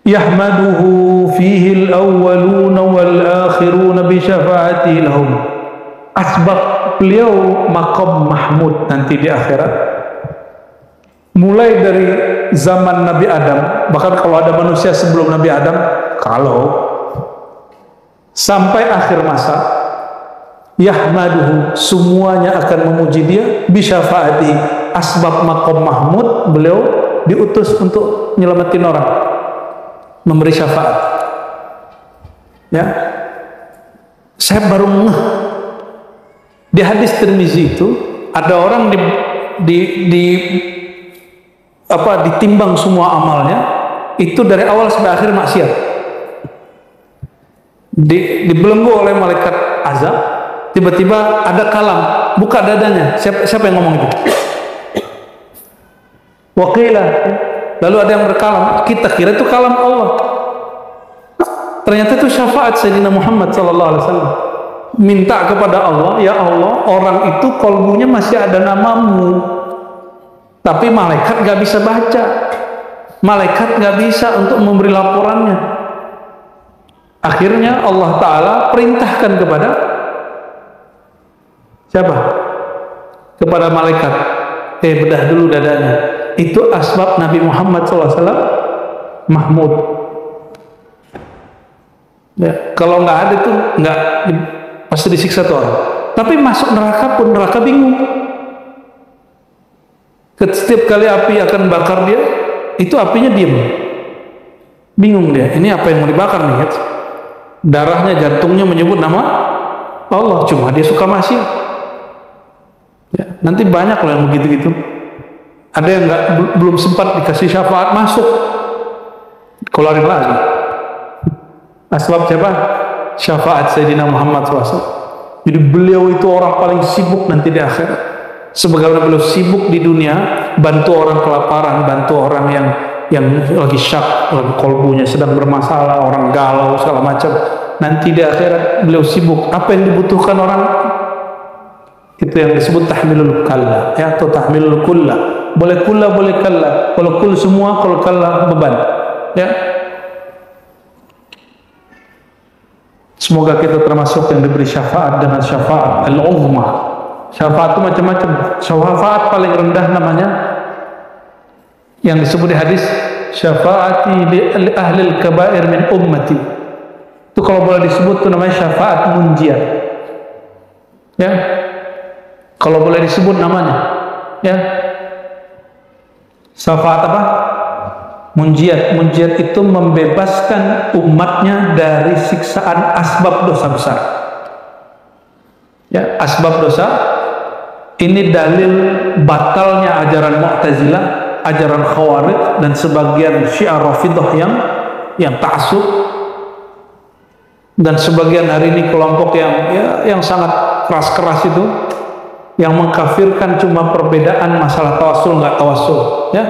Yahmaduhu fihi al-awwaluna wal-akhiruna bi syafa'ati lahum. Asbab beliau maqam Mahmud nanti di akhirat, mulai dari zaman Nabi Adam, bahkan kalau ada manusia sebelum Nabi Adam, kalau sampai akhir masa, yahmaduhu, semuanya akan memuji dia, bisyafaati, asbab maqam Mahmud, beliau diutus untuk nyelamatin orang, memberi syafaat. Ya, saya baru ngeh di hadis Tirmizi itu ada orang ditimbang semua amalnya itu dari awal sampai akhir maksiat, dibelenggu oleh malaikat azab. Tiba-tiba ada kalam buka dadanya. Siapa yang ngomong itu? Wakilah. Lalu ada yang berkalam, kita kira itu kalam Allah, ternyata itu syafaat Sayyidina Muhammad SAW. Minta kepada Allah, ya Allah, orang itu kolbunya masih ada namamu, tapi malaikat gak bisa baca, malaikat gak bisa untuk memberi laporannya. Akhirnya Allah Ta'ala perintahkan kepada siapa? Kepada malaikat, bedah dulu dadanya. Itu asbab Nabi Muhammad SAW Mahmud, ya. Kalau nggak ada tuh nggak, pasti disiksa tuh orang. Tapi masuk neraka pun neraka bingung. Setiap kali api akan bakar dia, itu apinya diam, bingung dia. Ini apa yang mau dibakar nih? Darahnya, jantungnya menyebut nama Allah, cuma dia suka maksiat. Ya, nanti banyak loh yang begitu-gitu. Ada yang belum sempat dikasih syafaat masuk, keluarin lagi. Asbab siapa? Syafaat Sayyidina Muhammad SAW. Jadi beliau itu orang paling sibuk nanti di akhirat. Sebagaimana beliau sibuk di dunia, bantu orang kelaparan, bantu orang yang lagi syak, lagi kolbunya sedang bermasalah, orang galau segala macam. Nanti di akhirat beliau sibuk. Apa yang dibutuhkan orang? Itu yang disebut tahmilul kalla, ya, atau tahmilul kulla. Boleh kulla, boleh kalla. Kalau kul semua, kalau kalla beban, ya. Semoga kita termasuk yang diberi syafaat dengan syafaat al-uzma. Syafaat itu macam-macam. Syafaat paling rendah namanya yang disebut di hadis, syafaati li ahli al-kabair min ummati. Itu kalau boleh disebut itu namanya syafaat munjiat. Ya. Kalau boleh disebut namanya. Ya. Syafaat apa? Munjiat. Munjiat itu membebaskan umatnya dari siksaan asbab dosa besar. Ya, asbab dosa ini dalil batalnya ajaran Mu'tazilah, ajaran Khawarij dan sebagian Syiah Rafidhah yang ta'assub, dan sebagian hari ini kelompok yang sangat keras-keras itu, yang mengkafirkan cuma perbedaan masalah tawasul nggak tawasul. Ya,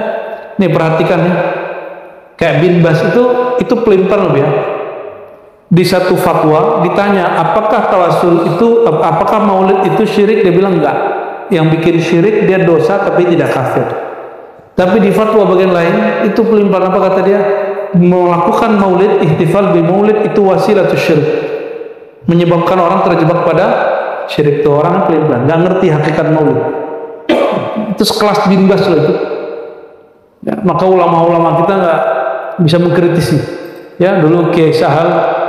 nih perhatikan ya, kayak bin Bas itu pelimpan ya. Di satu fatwa ditanya apakah tawasul itu, apakah maulid itu syirik, dia bilang enggak. Yang bikin syirik dia dosa tapi tidak kafir. Tapi di fatwa bagian lain itu pelimpan, apa kata dia? Melakukan maulid, ihtifal bi maulid itu wasilatus syirik, menyebabkan orang terjebak pada syirik. Itu orang pelimpan, nggak ngerti hakikat maulid. Itu sekelas bin Bas loh itu. Ya, maka ulama-ulama kita nggak bisa mengkritisi. Ya, dulu Kiai Sahal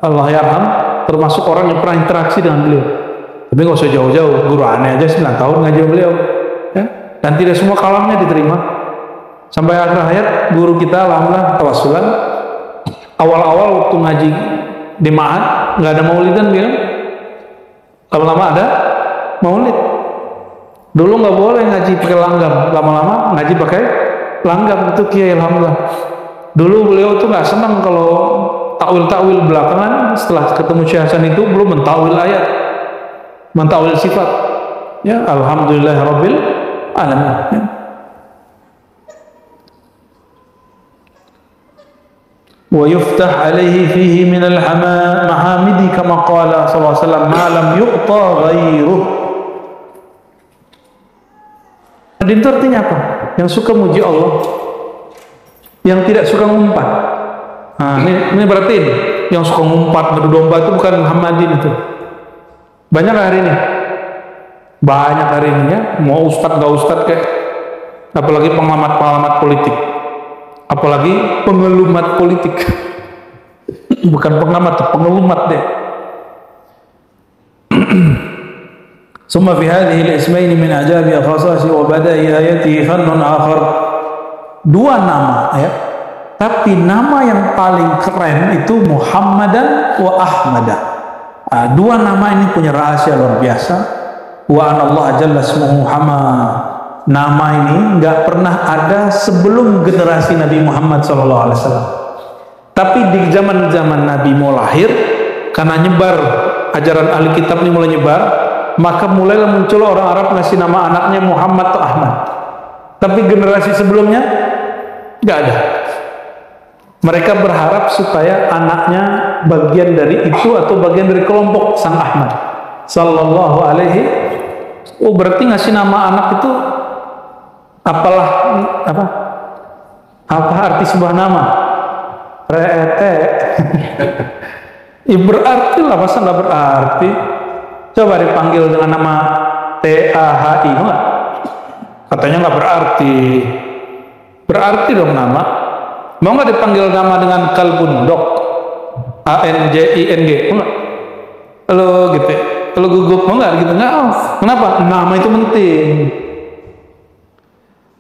Allah yarham termasuk orang yang pernah interaksi dengan beliau. Tapi nggak usah jauh-jauh, guru aneh aja 9 tahun ngaji beliau. Ya, dan tidak semua kalamnya diterima. Sampai akhir hayat guru kita alhamdulillah tawasulan. Awal-awal waktu ngaji di Ma'had nggak ada maulidan dia. Lama-lama ada maulid. Dulu nggak boleh ngaji pakai langgam, lama-lama ngaji pakai langgam. Itu Kiai alhamdulillah. Dulu beliau tuh nggak senang kalau takwil belakangan, setelah ketemu Syekh Hasan itu belum mentakwil ayat, mentakwil sifat. Ya, alhamdulillahirabbil alamin. Ya. Wa yuftah alaihi fihi min al-mahamidi kama qala sallallahu alaihi wasallam ma lam yuqta ghairuh. Itu artinya apa? Yang suka muji Allah, yang tidak suka ngumpat. Nah, ini berarti ini yang suka ngumpat ngadu domba itu bukan Muhammadin itu. Banyak hari ini. Banyak hari ini ya, mau ustadz gak ustadz kayak, apalagi pengamat politik. Apalagi pengelumat politik. Bukan pengamat, pengelumat deh. Summa fi hadhihi al-ismayn min ajabi khasasi wa bada'i ayatihi fannun akhar. Dua nama ya. Tapi nama yang paling keren itu Muhammadan wa Ahmadah. Dua nama ini punya rahasia luar biasa. Wa anallahu jalla ismuhu Muhammad. Nama ini nggak pernah ada sebelum generasi Nabi Muhammad SAW. Tapi di zaman Nabi mau lahir, karena nyebar ajaran ahli kitab ini mulai nyebar, maka mulailah muncul orang Arab ngasih nama anaknya Muhammad atau Ahmad. Tapi generasi sebelumnya nggak ada. Mereka berharap supaya anaknya bagian dari itu atau bagian dari kelompok sang Ahmad sallallahu alaihi. Oh, berarti ngasih nama anak itu apa arti sebuah nama? Reete. Ya berarti lah, masa nggak berarti? Coba dipanggil dengan nama TAHI, enggak? Katanya nggak berarti. Berarti dong nama. Mau nggak dipanggil nama dengan kalbundok, ANJING, enggak? Lo gitu, lo gugup, mau nggak gitu? Nggak. Kenapa? Nama itu penting.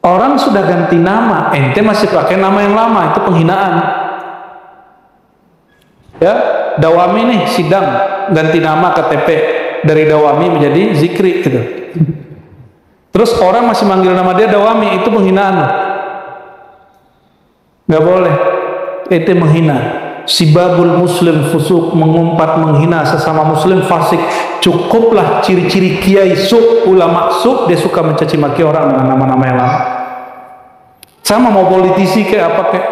Orang sudah ganti nama, ente masih pakai nama yang lama, itu penghinaan. Ya, Dawami nih sidang, ganti nama KTP dari Dawami menjadi Zikri gitu. Terus orang masih manggil nama dia Dawami, itu penghinaan. Nggak boleh, itu menghina. Sibabul muslim fusuk, mengumpat menghina sesama muslim fasik. Cukuplah ciri-ciri kiai suk, ulama suk, dia suka mencaci maki orang dengan nama-nama yang lama. Sama mau politisi kayak apa kayak,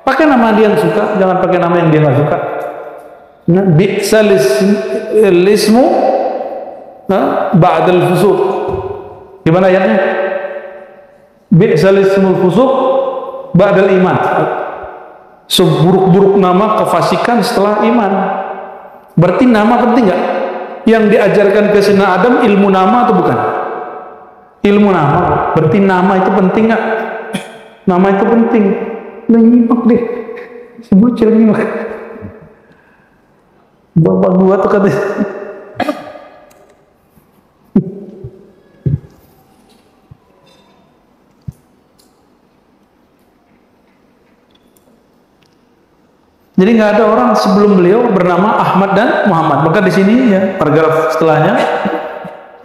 pakai nama dia yang suka, jangan pakai nama yang dia nggak suka. Nah, bi'sal ismu ba'dal fusuq. Gimana ayatnya? Bi'sal ismul fusuq ba'dal iman. Seburuk-buruk nama kefasikan setelah iman. Berarti nama penting nggak? Yang diajarkan ke Sayyidina Adam ilmu nama atau bukan? Ilmu nama. Berarti nama itu penting nggak? Nama itu penting. Nah, nyimak deh. Si bocil nyimak. Bapak gua tuh katanya. Jadi nggak ada orang sebelum beliau bernama Ahmad dan Muhammad. Maka di sini ya paragraf setelahnya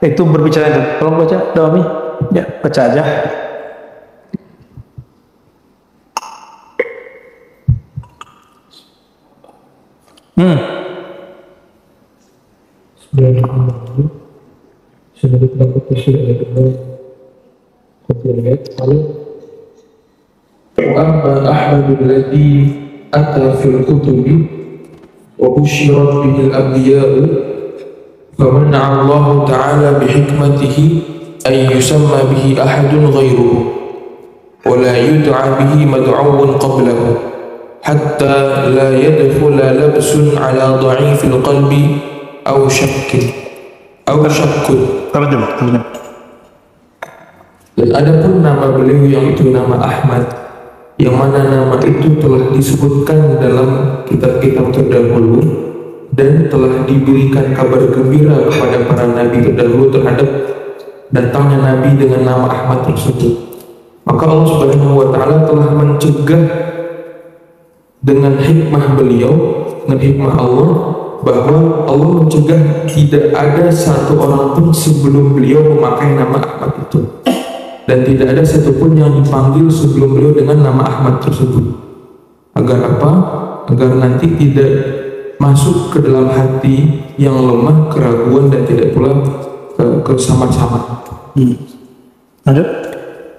itu berbicara itu. Tolong baca, Dawami. Ya, baca aja. Bismillahirrahmanirrahim. Sudah dilakukan tafsir oleh Lalu Amma Ahmad alladhi ata fil kutubi wa bushirat bihi al-anbiya'u faman'a Allah ta'ala bihikmatihi ay yusamma bihi ahadun ghayruhu wa la yud'a bihi mad'uun qablahu hatta la yadkhula labsun ala dha'ifil qalbi aw syakkin aw syakkun. Terjemah. Dan adapun nama beliau yang itu nama Ahmad, yang mana nama itu telah disebutkan dalam kitab-kitab terdahulu dan telah diberikan kabar gembira kepada para nabi terdahulu terhadap datangnya nabi dengan nama Ahmad tersebut. Maka Allah Subhanahu wa taala telah mencegah dengan hikmah beliau, dengan hikmah Allah, bahwa Allah mencegah tidak ada satu orang pun sebelum beliau memakai nama Ahmad itu, dan tidak ada satupun yang dipanggil sebelum beliau dengan nama Ahmad tersebut. Agar apa? Agar nanti tidak masuk ke dalam hati yang lemah keraguan dan tidak pula kesamaan-samaan. Lanjut.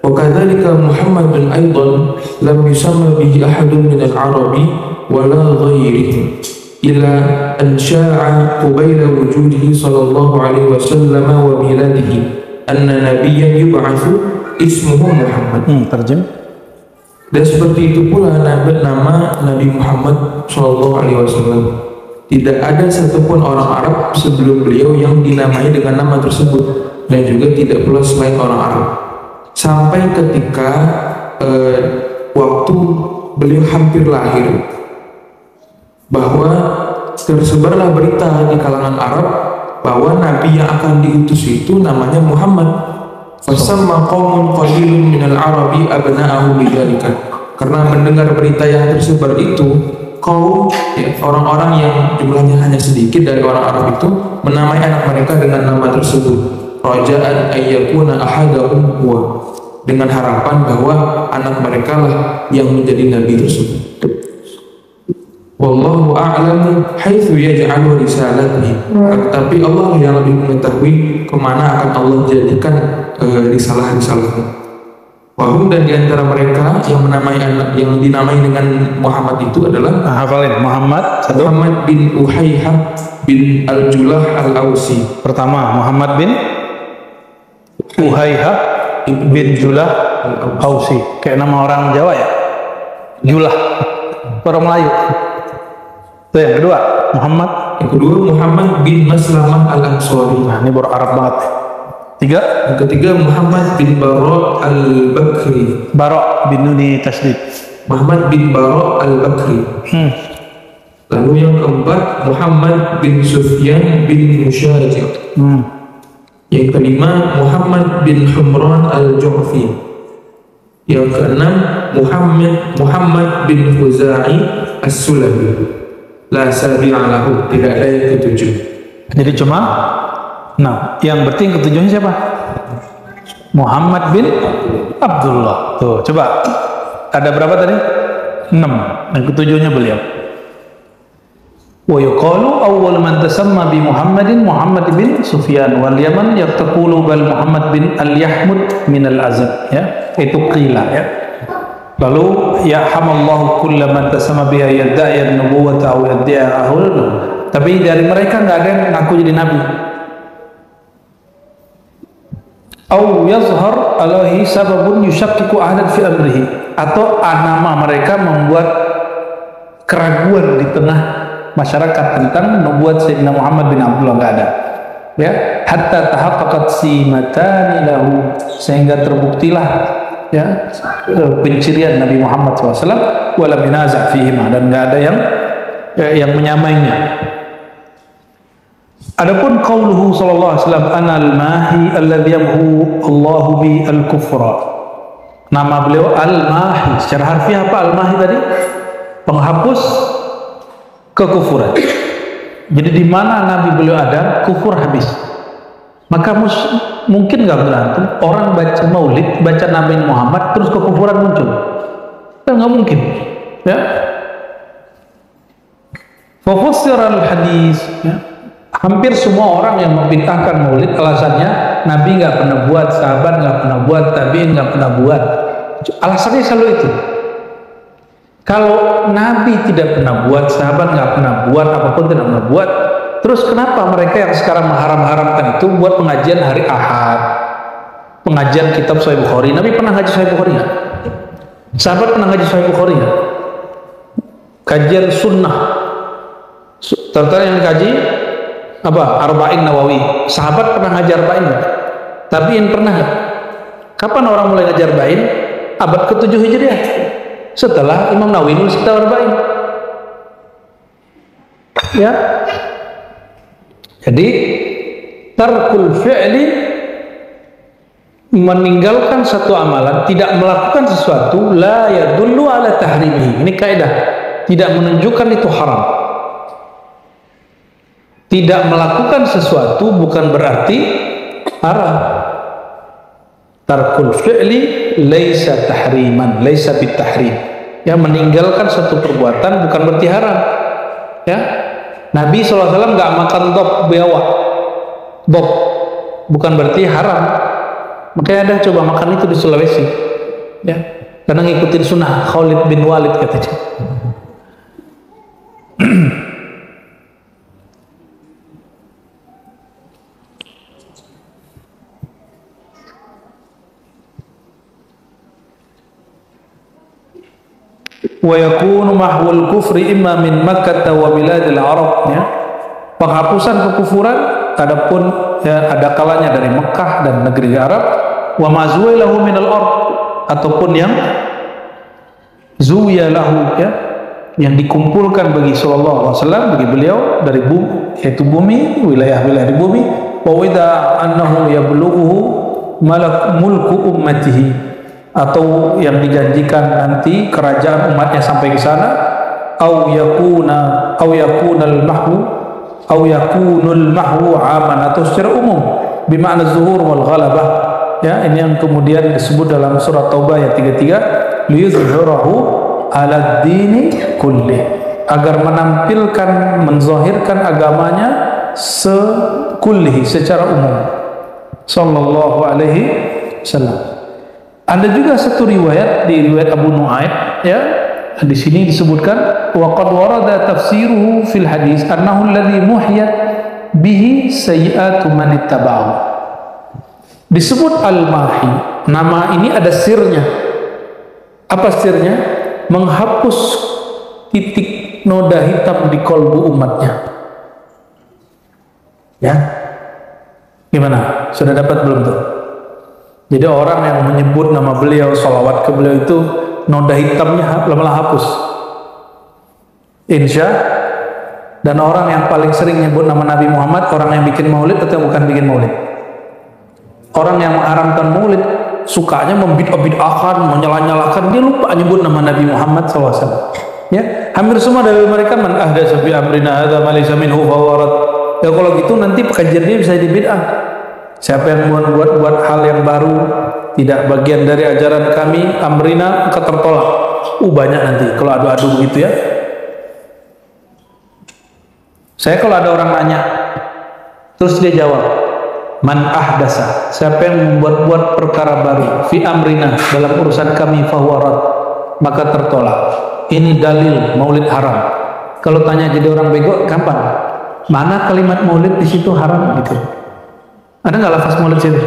وكذلك محمد أيضا لم يسمى به أحد من العرب ولا غيرهم إلى أن شاع قبيل وجوده صلى الله عليه وسلم وميلاده أن نبيا يبعث اسمه محمد. Terjem. Dan seperti itu pula nama Nabi Muhammad Sallallahu Alaihi Wasallam. Tidak ada satupun orang Arab sebelum beliau yang dinamai dengan nama tersebut, dan juga tidak pula selain orang Arab. Sampai ketika waktu beliau hampir lahir, bahwa tersebarlah berita di kalangan Arab bahwa Nabi yang akan diutus itu namanya Muhammad. Fasamma qaumun qalilun minal arabi abna'ahu bidzalika. Karena mendengar berita yang tersebar itu, kaum orang-orang yang jumlahnya hanya sedikit dari orang Arab itu menamai anak mereka dengan nama tersebut. Raja'an ayyakuna ahadahum huwa, dengan harapan bahwa anak mereka lah yang menjadi nabi tersebut. Wallahu a'lamu haitsu yaj'alu risalatihi. Tapi Allah yang lebih mengetahui kemana akan Allah jadikan risalah-risalahnya. Wahum, dan diantara mereka yang menamai anak yang dinamai dengan Muhammad itu adalah hafalin Muhammad bin Uhayhah bin Al-Julah Al-Ausi. Pertama Muhammad bin Uhayhah bin Julah Al-Ausi. Kayak nama orang Jawa ya, Julah, orang Melayu. Itu yang kedua Muhammad. Yang kedua Muhammad bin Maslamah Al-Ansari. Nah, ini baru Arab banget. Tiga. Yang ketiga Muhammad bin Bara Al-Bakri. Bara bin Nuni Tasdid. Muhammad bin Bara Al-Bakri. Lalu yang keempat Muhammad bin Sufyan bin Musyajir. Yang kelima Muhammad bin Humran Al-Ju'fi. Yang keenam Muhammad bin Khuzai As-Sulami. La sabi'a lahu, tidak ada yang ketujuh. Jadi cuma 6. Yang berarti yang ketujuhnya siapa? Muhammad bin Abdullah. Tuh, coba. Ada berapa tadi? 6. Yang ketujuhnya beliau. Wa yuqalu awwal man tasamma bi Muhammadin Muhammad bin Sufyan wal Yaman yaqulu bal Muhammad bin Al-Yahmud min Al-Azab, ya. Itu qila, ya. Lalu ya hamallahu kulla man tasamma bi yadda'i an-nubuwwata aw yadda'a ahul. Tapi dari mereka enggak ada yang ngaku jadi nabi. Au yazhar alaihi sababun yushakkiku ahadan fi amrihi, atau nama mereka membuat keraguan di tengah masyarakat tentang nubuat Sayyidina Muhammad bin Abdullah. Enggak ada, ya. Hatta tahaqqaqat simatani lahu, sehingga terbuktilah, ya, pencirian Nabi Muhammad SAW, wala minaza' fihima, dan enggak ada yang menyamainya. Adapun qauluhu sallallahu alaihi wasallam anal mahi alladhi yamhu Allahu bi al-kufra. Nama beliau al-mahi. Secara harfiah apa al-mahi tadi? Penghapus kekufuran. Jadi di mana Nabi beliau ada, kufur habis. Maka mungkin nggak berantem orang baca maulid, baca Nabi Muhammad, terus kekufuran muncul. Kan nggak mungkin, ya. Fafassara al-hadis, ya. Hampir semua orang yang membid'ahkan maulid alasannya Nabi nggak pernah buat, sahabat nggak pernah buat, tabi'in nggak pernah buat. Alasannya selalu itu. Kalau Nabi tidak pernah buat, sahabat nggak pernah buat, apapun tidak pernah buat, terus kenapa mereka yang sekarang mengharam-haramkan itu buat pengajian hari Ahad, pengajian kitab Sahih Bukhari? Nabi pernah ngaji Sahih Bukhari nggak? Sahabat pernah ngaji Sahih Bukhari nggak? Kajian sunnah, terutama yang kaji apa? Arba'in Nawawi. Sahabat pernah ngaji Arba'in nggak? Tabi'in pernah nggak? Kapan orang mulai ngaji Arba'in? Abad ke-7 Hijriah. Setelah Imam Nawawi nulis kitab Arba'in. Ya. Jadi tarkul fi'li, meninggalkan satu amalan, tidak melakukan sesuatu, la yadullu ala tahrimihi. Ini kaidah, tidak menunjukkan itu haram. Tidak melakukan sesuatu bukan berarti haram. Tarkul fi'li laisa tahriman, laisa bitahrim. Ya, meninggalkan satu perbuatan bukan berarti haram. Ya. Nabi SAW nggak makan dop biawak. Dop bukan berarti haram. Makanya ada coba makan itu di Sulawesi. Ya. Karena ngikutin sunnah Khalid bin Walid katanya. Wa yakunu mahwul kufri imma min Makkah wa biladil Arab, ya. Penghapusan kekufuran adapun ya, ada kalanya dari Mekah dan negeri Arab, wa mazwailahu minal ard, ataupun yang zuyalahu, ya, yang dikumpulkan bagi sallallahu alaihi wasallam, bagi beliau dari bumi, yaitu bumi, wilayah-wilayah di bumi, wa wida annahu yablughu malak mulku ummatihi, atau yang dijanjikan nanti kerajaan umatnya sampai ke sana, au yakunul mahwu aman, atau secara umum bermakna zuhur wal ghalabah, ya. Ini yang kemudian disebut dalam surat Taubah ayat 33, liyuzhirahu ala dini kulli, agar menampilkan, menzahirkan agamanya sekulli, secara umum, sallallahu alaihi wasallam. Ada juga satu riwayat di riwayat Abu Nu'aim, ya, di sini disebutkan wa qad warada tafsiruhu fil hadis annahu alladhi muhyat bihi sayyi'atu man ittaba'ahu. Disebut al-mahi, nama ini ada sirnya. Apa sirnya? Menghapus titik noda hitam di kolbu umatnya. Ya. Gimana? Sudah dapat belum tuh? Jadi orang yang menyebut nama beliau, salawat ke beliau itu, noda hitamnya lama-lama hapus. Insya. Dan orang yang paling sering nyebut nama Nabi Muhammad, orang yang bikin maulid atau yang bukan bikin maulid? Orang yang mengharamkan maulid, sukanya membid'ah-bid'ahkan, menyala-nyalakan, dia lupa nyebut nama Nabi Muhammad SAW. Ya, hampir semua dari mereka man ahdatsa fi amrina hadza ma laysa minhu fa huwa rad. Ya kalau gitu nanti pengajian dia bisa dibid'ah. Siapa yang buat hal yang baru, tidak bagian dari ajaran kami, amrina, maka tertolak. Banyak nanti kalau adu-adu begitu, ya. Saya kalau ada orang nanya, terus dia jawab, man ahdasa, siapa yang membuat perkara baru, fi amrina, dalam urusan kami, fahuwarat, maka tertolak. Ini dalil maulid haram. Kalau tanya jadi orang bego, gampang. Mana kalimat maulid di situ haram gitu? Ada nggak lafaz maulid situ?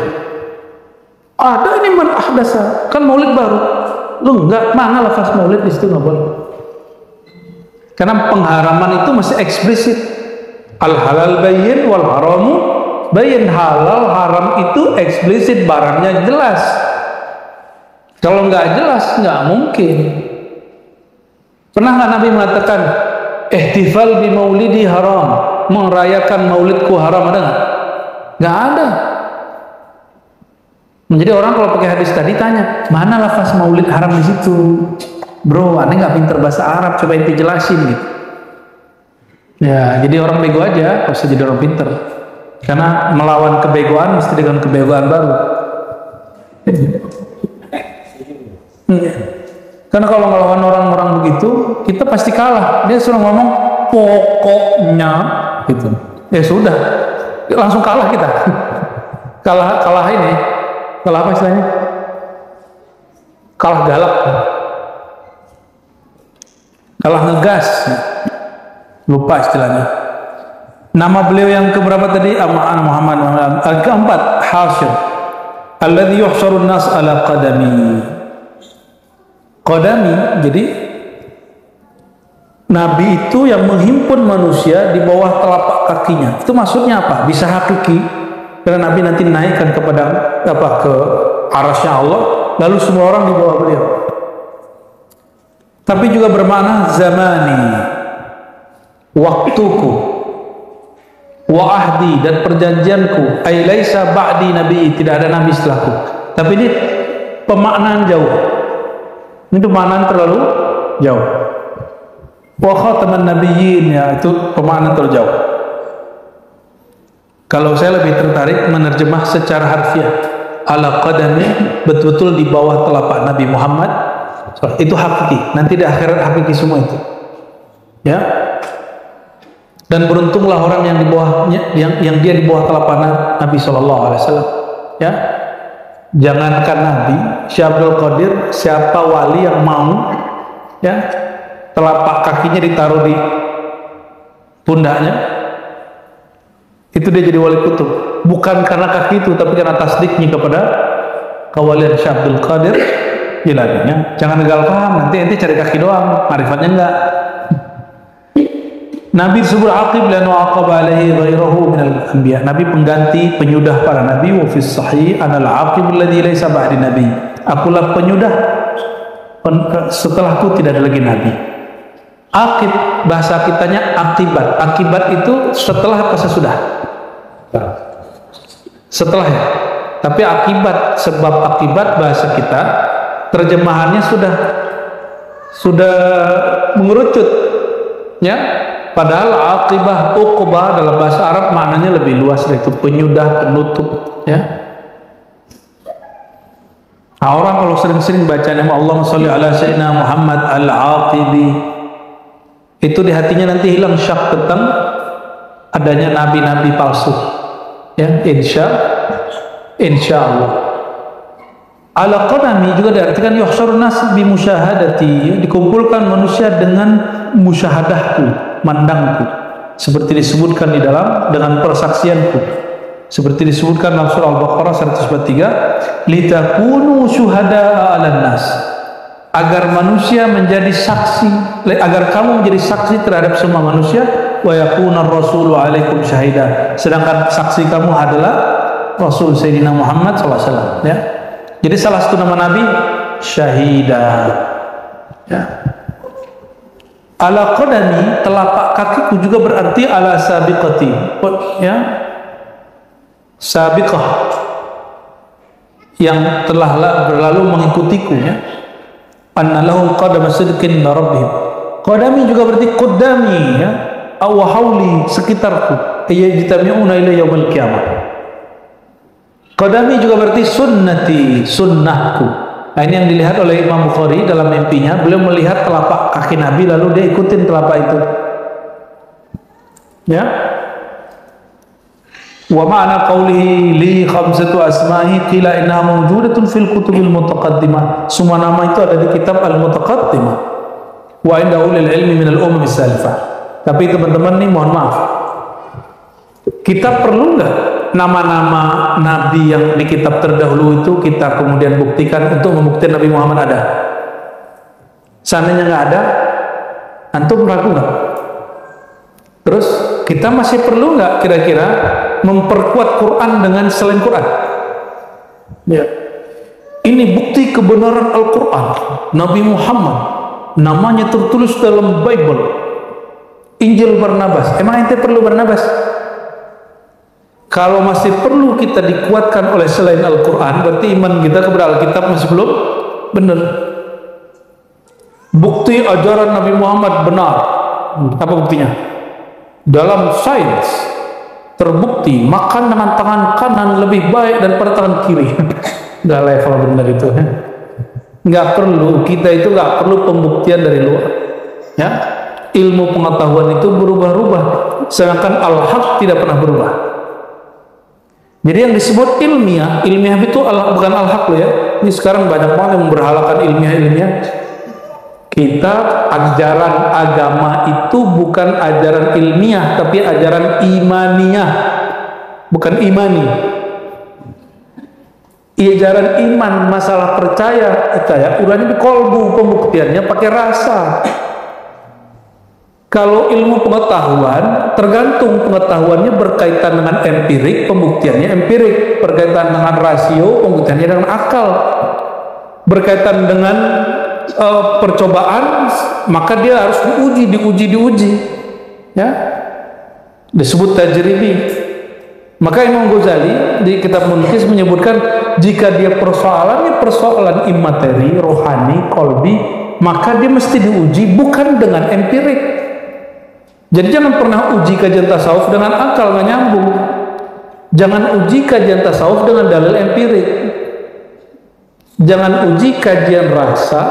Ada, ini man ahdasa, kan maulid baru. Lu enggak, mana lafaz maulid di situ? Nggak boleh. Karena pengharaman itu masih eksplisit. Al halal bayyin wal haramu bayyin. Halal haram itu eksplisit, barangnya jelas. Kalau nggak jelas nggak mungkin. Pernah nggak Nabi mengatakan ihtifal bi maulidi haram? merayakan maulidku haram, ada nggak? Nggak ada. Jadi orang kalau pakai hadis tadi tanya, mana lafaz maulid haram di situ? Bro, aneh nggak pinter bahasa Arab, coba ente jelasin gitu. Ya, jadi orang bego aja, harus jadi orang pinter. Karena melawan kebegoan mesti dengan kebegoan baru. Karena kalau melawan orang-orang begitu, kita pasti kalah. Dia suruh ngomong pokoknya gitu. Ya sudah, langsung kalah kita. Kalah ini. Kalah apa istilahnya? Kalah galak. Kalah ngegas. Lupa istilahnya. Nama beliau yang keberapa tadi? Muhammad. Keempat, Hasyir. Alladhi yuhsyarun nas ala qadami. Qadami, jadi Nabi itu yang menghimpun manusia di bawah telapak kakinya. Itu maksudnya apa? Bisa hakiki, karena Nabi nanti naikkan kepada ke arasy Allah, lalu semua orang di bawah beliau. Tapi juga bermakna zamani, waktuku, wa ahdi, dan perjanjianku. Ai laisa ba'di nabi, tidak ada nabi setelahku. Tapi ini pemaknaan jauh. Itu maknaan terlalu jauh. Wa khataman nabiyyin, ya itu pemaknaan terlalu jauh. Kalau saya lebih tertarik menerjemah secara harfiah, ala qadami, betul-betul di bawah telapak Nabi Muhammad. Itu hakiki. Nanti di akhirat hakiki semua itu. Ya. Dan beruntunglah orang yang di bawahnya, yang dia di bawah telapak Nabi sallallahu alaihi wasallam. Ya. Jangankan Nabi, Syekh Abdul Qadir, siapa wali yang mau ya telapak kakinya ditaruh di pundaknya, itu dia jadi wali kutub. Bukan karena kaki itu, tapi karena tasdiknya kepada kewalian Syekh Abdul Qadir Jilani. Jangan gagal paham, nanti cari kaki doang, marifatnya enggak. Nabi disebut aqib lan waqaba alaihi ghairahu minal anbiya. Nabi pengganti, penyudah para nabi. Wa fis sahih anal aqib alladhi laysa ba'di nabi. Akulah penyudah, setelahku tidak ada lagi nabi. Aqib bahasa kitanya akibat. Akibat itu setelah apa sesudah? Setelah ya. Tapi akibat, sebab akibat bahasa kita terjemahannya sudah mengerucut ya. Padahal aqibah, uqbah dalam bahasa Arab maknanya lebih luas, yaitu penyudah, penutup ya. Nah, orang kalau sering-sering baca nama Allah sholli ala sayyidina Muhammad al-aqibi, itu di hatinya nanti hilang syak tentang adanya nabi-nabi palsu ya. Insya Allah. Ala qadami juga diartikan yuhsyarun nas bi musyahadati, dikumpulkan manusia dengan musyahadahku, mandangku, seperti disebutkan di dalam dengan persaksianku, seperti disebutkan dalam surah Al-Baqarah 143, litakunu syuhada'a 'alan nas, agar manusia menjadi saksi, agar kamu menjadi saksi terhadap semua manusia, wa yakuna ar-rasulu 'alaikum syahida, sedangkan saksi kamu adalah Rasul Sayyidina Muhammad SAW ya. Jadi salah satu nama Nabi Syahida ya. Ala qadami, telapak kakiku, juga berarti ala sabiqati ya, sabiqah, yang telah berlalu mengikutiku ya. Anna lahum qadama sidqin rabbihim. Qadami juga berarti qaddami ya, aw hauli, sekitarku, yajtami'una ila yaumil qiyamah. Qadami juga berarti sunnati, sunnahku. Nah, ini yang dilihat oleh Imam Bukhari dalam mimpinya. Beliau melihat telapak kaki Nabi, lalu dia ikutin telapak itu ya. Wa ma'na qawlihi li khamsatu asma'i qila innaha mawjudatun fil kutubil mutaqaddimah. Semua nama itu ada di kitab al-mutaqaddimah wa inda ulil ilmi minal umam salifah. Tapi teman-teman nih, mohon maaf, kita perlu nggak nama-nama Nabi yang di kitab terdahulu itu kita kemudian buktikan untuk membuktikan Nabi Muhammad ada? Seandainya nggak ada, antum ragu nggak? Terus kita masih perlu nggak kira-kira memperkuat Quran dengan selain Quran? Ya. Ini bukti kebenaran Al-Quran. Nabi Muhammad namanya tertulis dalam Bible. Injil Barnabas. Emang ente perlu Barnabas? Kalau masih perlu kita dikuatkan oleh selain Al-Quran, berarti iman kita kepada Alkitab masih belum benar. Bukti ajaran Nabi Muhammad benar. Apa buktinya? Dalam sains terbukti makan dengan tangan kanan lebih baik daripada tangan kiri. Nggak level benar itu. Nggak perlu, kita itu nggak perlu pembuktian dari luar. Ya, ilmu pengetahuan itu berubah-ubah, sedangkan al-haq tidak pernah berubah. Jadi yang disebut ilmiah itu bukan al-haq loh ya. Ini sekarang banyak banget yang berhalakan ilmiah. Kita ajaran agama itu bukan ajaran ilmiah, tapi ajaran imaniyah, bukan imani. Ajaran iman, masalah percaya, urusannya di kolbu, pembuktiannya pakai rasa. Kalau ilmu pengetahuan, tergantung pengetahuannya berkaitan dengan empirik, pembuktiannya empirik. Berkaitan dengan rasio, pembuktiannya dengan akal. Berkaitan dengan percobaan, maka dia harus diuji. Ya, disebut tajribi. Maka Imam Ghazali di kitab Munqidh menyebutkan jika dia persoalan imateri, rohani, kolbi, maka dia mesti diuji bukan dengan empirik. Jadi jangan pernah uji kajian tasawuf dengan akal, nggak nyambung. Jangan uji kajian tasawuf dengan dalil empirik. Jangan uji kajian rasa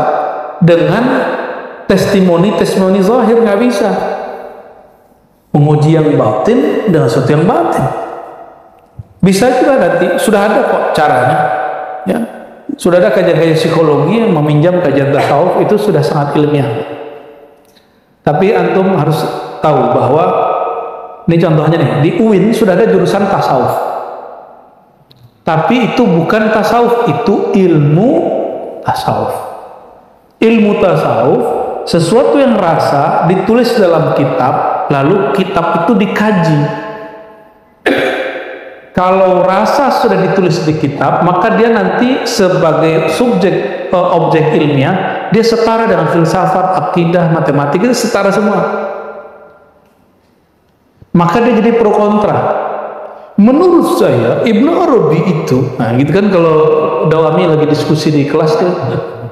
dengan testimoni zahir, nggak bisa. Menguji yang batin dengan sesuatu yang batin. Bisa juga nanti, sudah ada kok caranya. Ya, sudah ada kajian-kajian psikologi yang meminjam kajian tasawuf, itu sudah sangat ilmiah. Tapi antum harus tahu bahwa ini contohnya nih, di UIN sudah ada jurusan tasawuf, tapi itu bukan tasawuf, itu ilmu tasawuf. Ilmu tasawuf sesuatu yang rasa ditulis dalam kitab, lalu kitab itu dikaji. Kalau rasa sudah ditulis di kitab, maka dia nanti sebagai objek ilmiah, dia setara dengan filsafat, akidah, matematika, itu setara semua. Maka dia jadi pro kontra. Menurut saya Ibnu Arabi itu, nah gitu kan, kalau Dawami lagi diskusi di kelas tuh,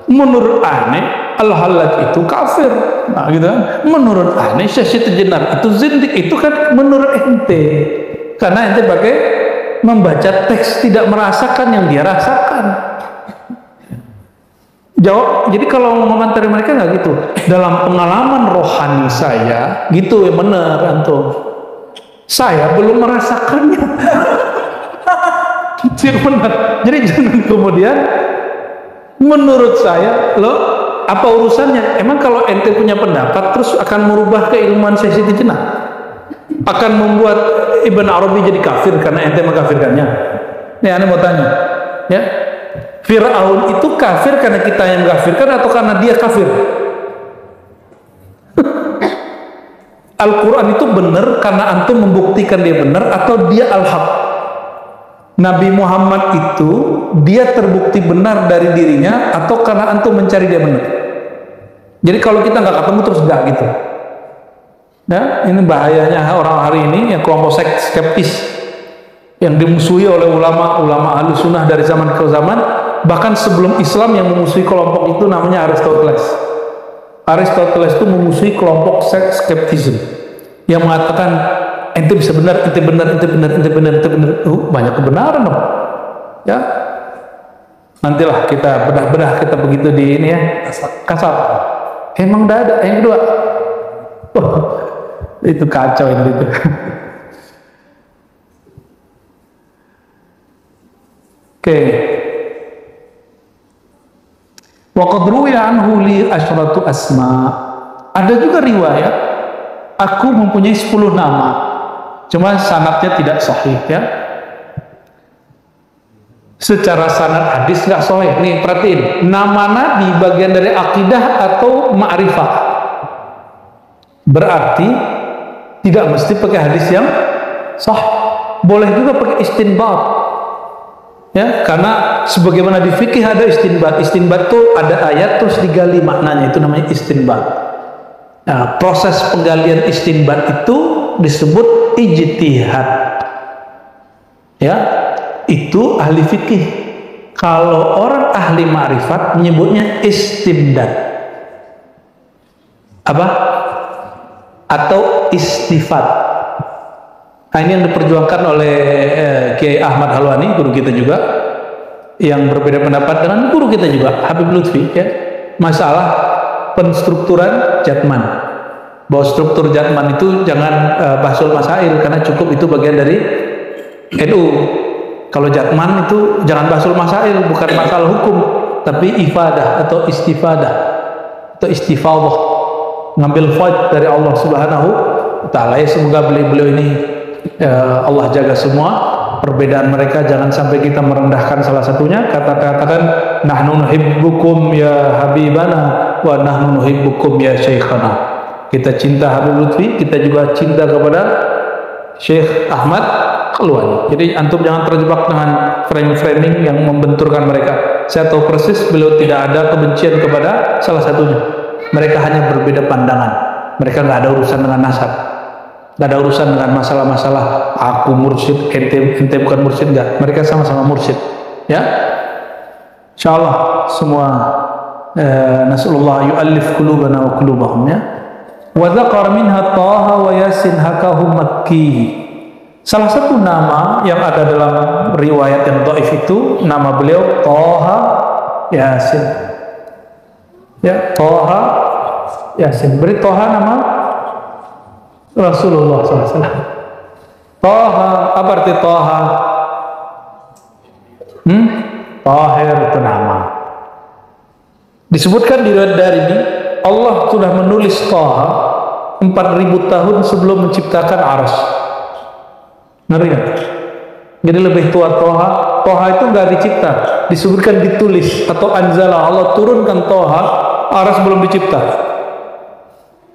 menurut aneh Al-Hallaj itu kafir, nah gitu kan. Menurut aneh Syekh Jenar itu zindik, itu kan menurut ente, karena ente pakai membaca teks, tidak merasakan yang dia rasakan. Jawab, jadi kalau mengomentari mereka nggak gitu. Dalam pengalaman rohani saya, gitu ya benar antum. Saya belum merasakannya. Benar. Jadi jangan kemudian menurut saya, loh apa urusannya? Emang kalau ente punya pendapat terus akan merubah keilmuan Syekh Jenar? Akan membuat Ibn Arabi jadi kafir karena ente mengkafirkannya? Nih aneh mau tanya, ya. Fir'aun itu kafir karena kita yang mengkafirkan atau karena dia kafir? Al-Quran itu benar karena antum membuktikan dia benar atau dia al-haq? Nabi Muhammad itu dia terbukti benar dari dirinya atau karena antum mencari dia benar? Jadi kalau kita nggak ketemu terus nggak gitu. Ya, ini bahayanya orang hari ini yang kelompok skeptis yang dimusuhi oleh ulama ahli sunnah dari zaman ke zaman, bahkan sebelum Islam yang memusuhi kelompok itu namanya Aristoteles. Aristoteles itu memusuhi kelompok skeptisme yang mengatakan ente bisa benar, ente benar. Banyak kebenaran dong. Ya, nantilah kita bedah kita begitu di ini ya, kasar. Emang udah ada yang kedua. Itu kacau itu. Oke. Wa qad ruwiya anhu li asyratu asma. Ada juga riwayat aku mempunyai 10 nama. Cuma sanadnya tidak sahih ya. Secara sanad hadis nggak sahih. Nih perhatiin, nama nabi bagian dari akidah atau ma'rifah. Berarti tidak mesti pakai hadis yang sah. Boleh juga pakai istinbat. Ya, karena sebagaimana di fikih ada istinbat. Istinbat itu ada ayat terus digali maknanya, itu namanya istinbat. Nah, proses penggalian istinbat itu disebut ijtihad. Ya, itu ahli fikih. Kalau orang ahli ma'rifat menyebutnya istimdad. Apa? Atau istifad. Nah, ini yang diperjuangkan oleh Kiai Ahmad Halwani, guru kita juga, yang berbeda pendapat dengan guru kita juga, Habib Lutfi, ya. Masalah penstrukturan jatman, bahwa struktur jatman itu jangan bahsul masail, karena cukup itu bagian dari NU. Kalau jatman itu jangan bahsul masail, bukan masalah hukum, tapi ifadah atau istifadah atau istifadah, ngambil faid dari Allah Subhanahu wa Ta'ala. Ya, semoga beliau ini Allah jaga semua perbedaan mereka, jangan sampai kita merendahkan salah satunya. Katakan nahnu nuhibbukum ya habibana wa nahnu nuhibbukum ya syekhana. Kita cinta Habib Lutfi, kita juga cinta kepada Syekh Ahmad Halwani. Jadi antum jangan terjebak dengan framing-framing yang membenturkan mereka. Saya tahu persis beliau tidak ada kebencian kepada salah satunya. Mereka hanya berbeda pandangan. Mereka nggak ada urusan dengan nasab, nggak ada urusan dengan masalah-masalah aku mursyid, ente bukan mursyid, enggak. Mereka sama-sama mursyid, ya. Insyaallah semua nasallallahu yu'allif qulubana wa qulubahum, ya. Wa dzakar minha Taha wa Yasin hakahu Makki. Salah satu nama yang ada dalam riwayat yang dhaif itu nama beliau Taha Yasin. Ya, Taha Yasin. Beri Taha nama Rasulullah SAW. Taha, apa arti Taha? Tahir itu nama. Disebutkan di riwayat Darimi, Allah sudah menulis Taha 4.000 tahun sebelum menciptakan Arsy. Ngeri kan? Jadi lebih tua Taha. Taha itu nggak dicipta, disebutkan ditulis atau anzala, Allah turunkan Taha, Arsy belum dicipta.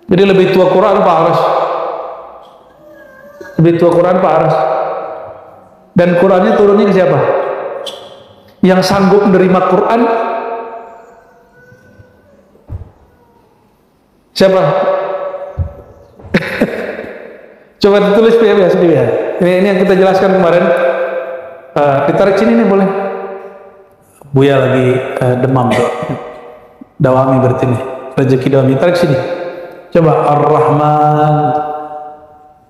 Jadi lebih tua Quran apa Arsy? Lebih tua Quran Pak Aras. Dan Qurannya turunnya ke siapa? Yang sanggup menerima Quran siapa? Coba ditulis ya, sedih ya. Ini yang kita jelaskan kemarin. Ditarik sini nih boleh. Buya lagi demam tuh. Dawami berarti nih. Rezeki dawami. Tarik sini. Coba Ar-Rahman.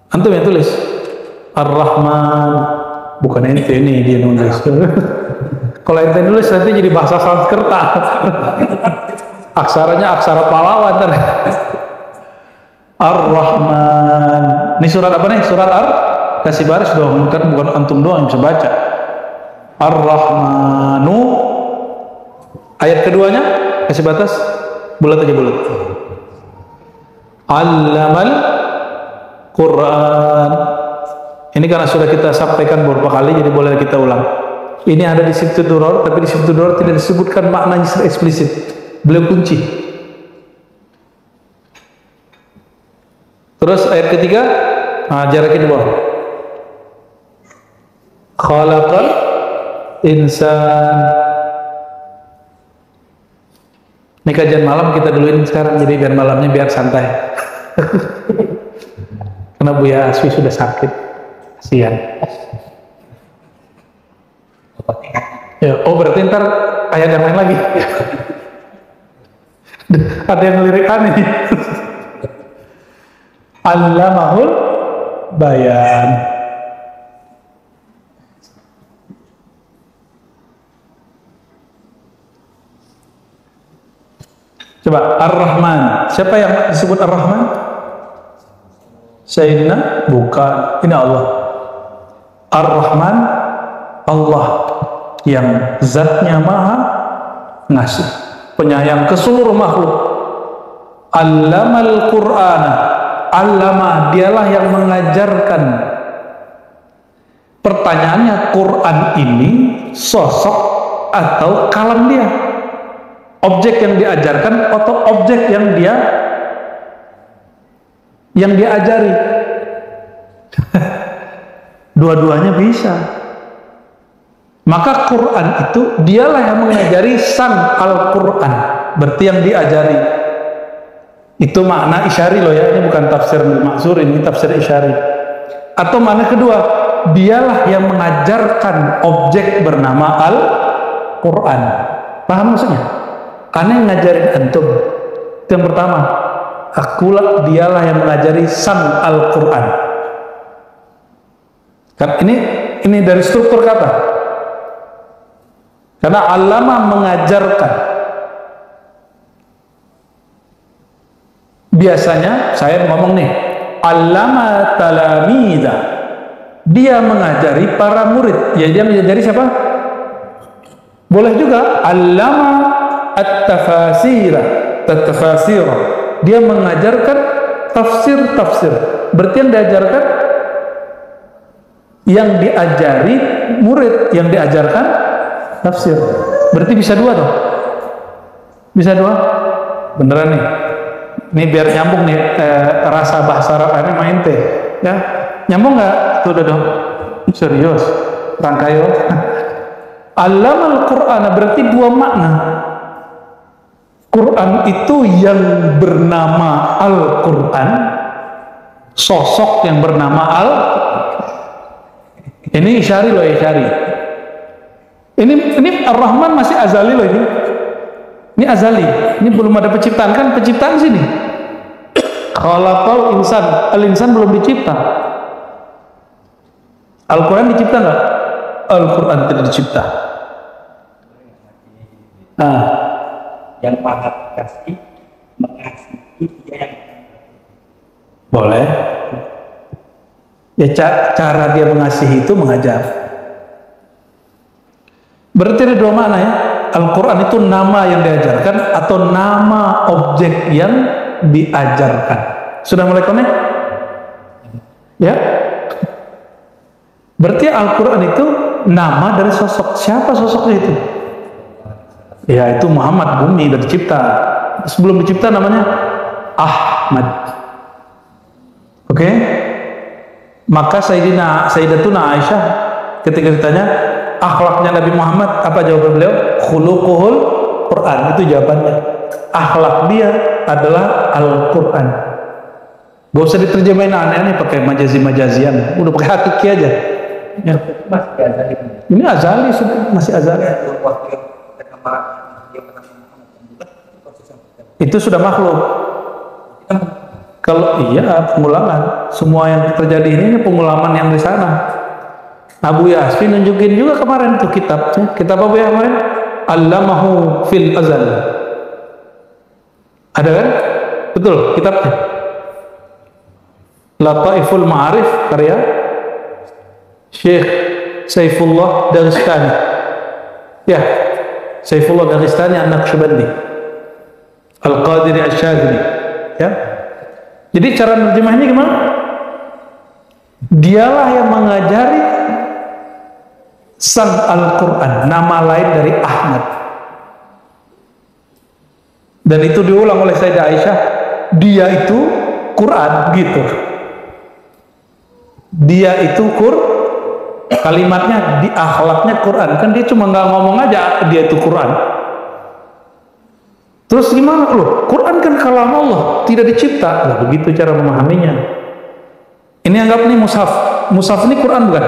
Antum yang tulis Ar-Rahman, bukan ente, ini dia nulis. Kalau ente nulis nanti jadi bahasa Sanskerta. Aksaranya aksara pahlawan. Ar-Rahman. Ini surat apa nih? Surat Ar? Kasih baris dong, bukan antum doang yang bisa baca. Ar-Rahmanu. Ayat keduanya kasih batas, bulat aja bulat. Allamal Quran. Ini karena sudah kita sampaikan beberapa kali, jadi boleh kita ulang. Ini ada di Siftu Duror, tapi di Siftu Duror tidak disebutkan maknanya secara eksplisit. Beliau kunci. Terus ayat ketiga, jarakin di bawah. Khalaqal insan. Ini kajian malam kita duluin sekarang, jadi biar malamnya biar santai. Karena Buya Aswi sudah sakit, kasihan. Ya, oh berarti ntar ayat yang lain lagi. Ada yang ngelirik aneh. Allamahul bayan. Coba Ar-Rahman. Siapa yang disebut Ar-Rahman? Sayyidina? Bukan. Ini Allah. Ar-Rahman, Allah yang zatnya maha ngasih, penyayang ke seluruh makhluk. Allamal Qur'ana. Allama, dialah yang mengajarkan. Pertanyaannya, Quran ini sosok atau kalam dia? Objek yang diajarkan atau objek yang dia ajari? Dua-duanya bisa. Maka Quran itu dialah yang mengajari sang Al-Quran, berarti yang diajari. Itu makna isyari loh ya, ini bukan tafsir bil ma'zur, ini tafsir isyari. Atau makna kedua, dialah yang mengajarkan objek bernama Al-Quran. Paham maksudnya? Karena yang ngajarin antum. Itu yang pertama. Akulah dialah yang mengajari sang Al-Quran. Kan ini dari struktur kata. Karena alama mengajarkan. Biasanya saya ngomong nih, alama talamida. Dia mengajari para murid. Ya, dia mengajari siapa? Boleh juga alama at-tafasira, at-tafasira. Dia mengajarkan tafsir-tafsir. Berarti yang diajarkan, yang diajari murid, yang diajarkan tafsir. Berarti bisa dua toh? Bisa dua? Beneran nih? Ini biar nyambung nih, rasa bahasa Arab ini main teh, ya? Nyambung nggak? Tuh dong. Serius? Rangkayo. Allamal Quran berarti dua makna. Quran itu yang bernama Al-Quran, sosok yang bernama Al. Ini isyari loh, isyari. Ini Ar-Rahman masih azali loh ini. Ini azali. Ini belum ada penciptaan, kan penciptaan sini. Khalaqal insan, al-insan belum dicipta. Al-Quran dicipta nggak? Al-Quran tidak dicipta. Yang maha kasih mengasihi dia yang boleh. Ya, cara dia mengasihi itu mengajar. Berarti ada dua makna ya. Al-Quran itu nama yang diajarkan atau nama objek yang diajarkan. Sudah mulai connect? Ya. Berarti Al-Quran itu nama dari sosok. Siapa sosoknya itu? Ya, itu Muhammad, bumi dan dicipta. Sebelum dicipta namanya Ahmad. Oke? Maka Sayyidatuna Aisyah ketika ditanya akhlaknya Nabi Muhammad, apa jawaban beliau? Khuluquhul Quran. Itu jawabannya. Akhlak dia adalah Al-Quran. Gak usah diterjemahin aneh-aneh pakai majazi-majazian. Udah pakai hakiki aja. Ya. masih azali. Ini azali, masih azali. Itu sudah makhluk. Kalau iya pengulaman, semua yang terjadi ini pengulaman yang di sana. Abu Yasmin nunjukin juga kemarin tuh kitabnya. Kitab apa ya kemarin? Allamahu fil azal. Ada kan? Betul kitabnya. Lataiful Ma'arif karya Syekh Saifullah Dagestani. Ya, Saifullah Dagestani An-Naqsyabandi Al-Qadiri Asy-Syadzili. Ya. Jadi cara menerjemahnya gimana? Dialah yang mengajari sang Al-Quran, nama lain dari Ahmad. Dan itu diulang oleh Sayyidah Aisyah, dia itu Quran gitu. Dia itu kalimatnya di akhlaknya Quran. Kan dia cuma nggak ngomong aja dia itu Quran. Terus gimana loh? Quran kan kalam Allah, tidak dicipta. Nah, begitu cara memahaminya. Ini anggap nih mushaf. Mushaf ini Quran bukan?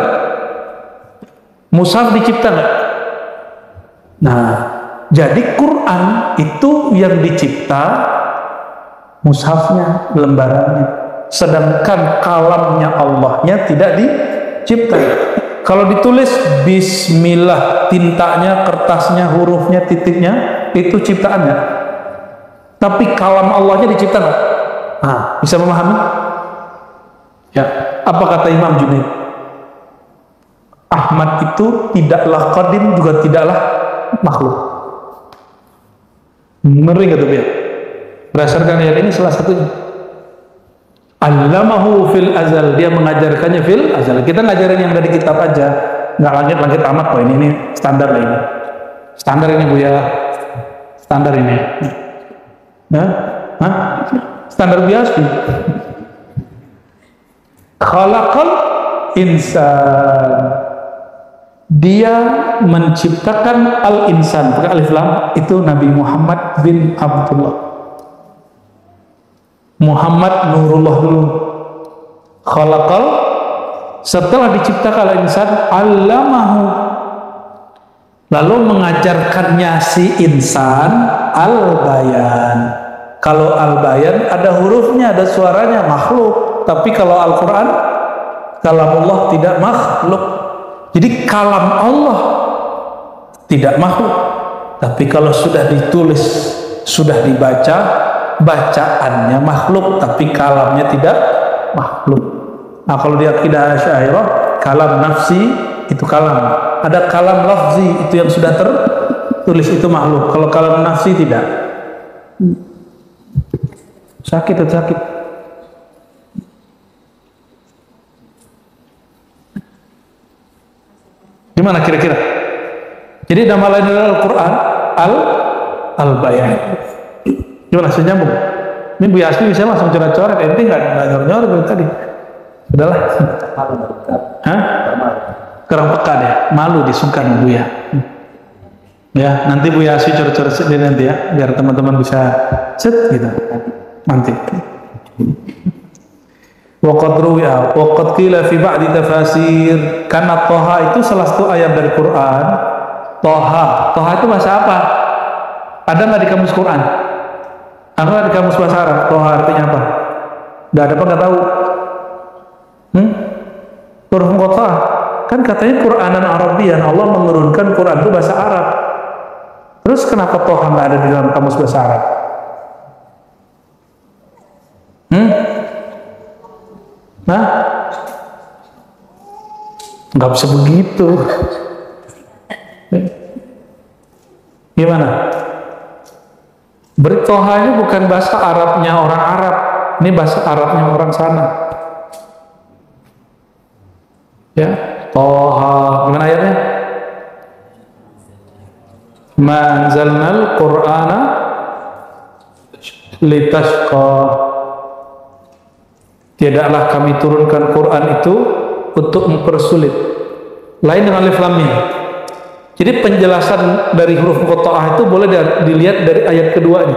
Mushaf dicipta nggak? Nah, jadi Quran itu yang dicipta mushafnya, lembarannya. Sedangkan kalamnya Allahnya tidak dicipta. Kalau ditulis Bismillah, tintanya, kertasnya, hurufnya, titiknya, itu ciptaannya. Tapi kalam Allahnya dicipta nggak? Nah, bisa memahami? Ya, apa kata Imam Junaid? Ahmad itu tidaklah qadim juga tidaklah makhluk. Ngeri nggak tuh biar? Berdasarkan ayat ini salah satunya. Allamahu fil azal, dia mengajarkannya fil azal. Kita ngajarin yang dari kitab aja, nggak langit-langit amat kok ini standar lah ini. Standar ini Bu ya, standar ini. Standar biasa. Khalaqal insan, dia menciptakan al-insan pakai alif lam, itu Nabi Muhammad bin Abdullah. Muhammad Nurullah dulu. Khalaqal, setelah diciptakan insan, allamahu, lalu mengajarkannya si insan al-bayan. Kalau al-bayan ada hurufnya, ada suaranya, makhluk. Tapi kalau Al-Quran, kalamullah, tidak makhluk. Jadi kalam Allah tidak makhluk. Tapi kalau sudah ditulis, sudah dibaca, bacaannya makhluk, tapi kalamnya tidak makhluk. Nah, kalau di akidah Asy'ariyah, kalam nafsi itu kalam. Ada kalam lafzi, itu yang sudah tertulis, itu makhluk. Kalau kalam nafsi tidak. Sakit atau sakit? Gimana kira-kira? Jadi nama lain adalah Al-Quran, Al-Bayan. Gimana, saya nyambung? Ini Bu Yasmi bisa langsung coret-coret, ente nggak nyoret-nyoret dari tadi. Sudahlah. Hah? Kurang peka deh, malu disungkan Bu ya. Ya, nanti Bu Yasmi coret-coret sendiri nanti ya, biar teman-teman bisa set gitu. Mantap. Waqad ruwiya waqad qila fi ba'di tafasir, karena Toha itu salah satu ayat dari Quran. Toha itu bahasa apa? Ada nggak di kamus Quran? Ada di kamus bahasa Arab? Toha artinya apa? Nggak ada, apa nggak tahu? Huruf muqatta'ah. Kan katanya Quranan Arabian, Allah menurunkan Quran itu bahasa Arab. Terus kenapa Toha nggak ada di dalam kamus bahasa Arab? Nah, nggak bisa begitu. Gimana? Toha ini bukan bahasa Arabnya orang Arab, ini bahasa Arabnya orang sana. Ya, Toha. Gimana ayatnya? Ma anzalnal Qur'ana litashqa. Tidaklah kami turunkan Quran itu untuk mempersulit. Lain dengan alif lam mim. Jadi penjelasan dari huruf muqatta'ah itu boleh dilihat dari ayat keduanya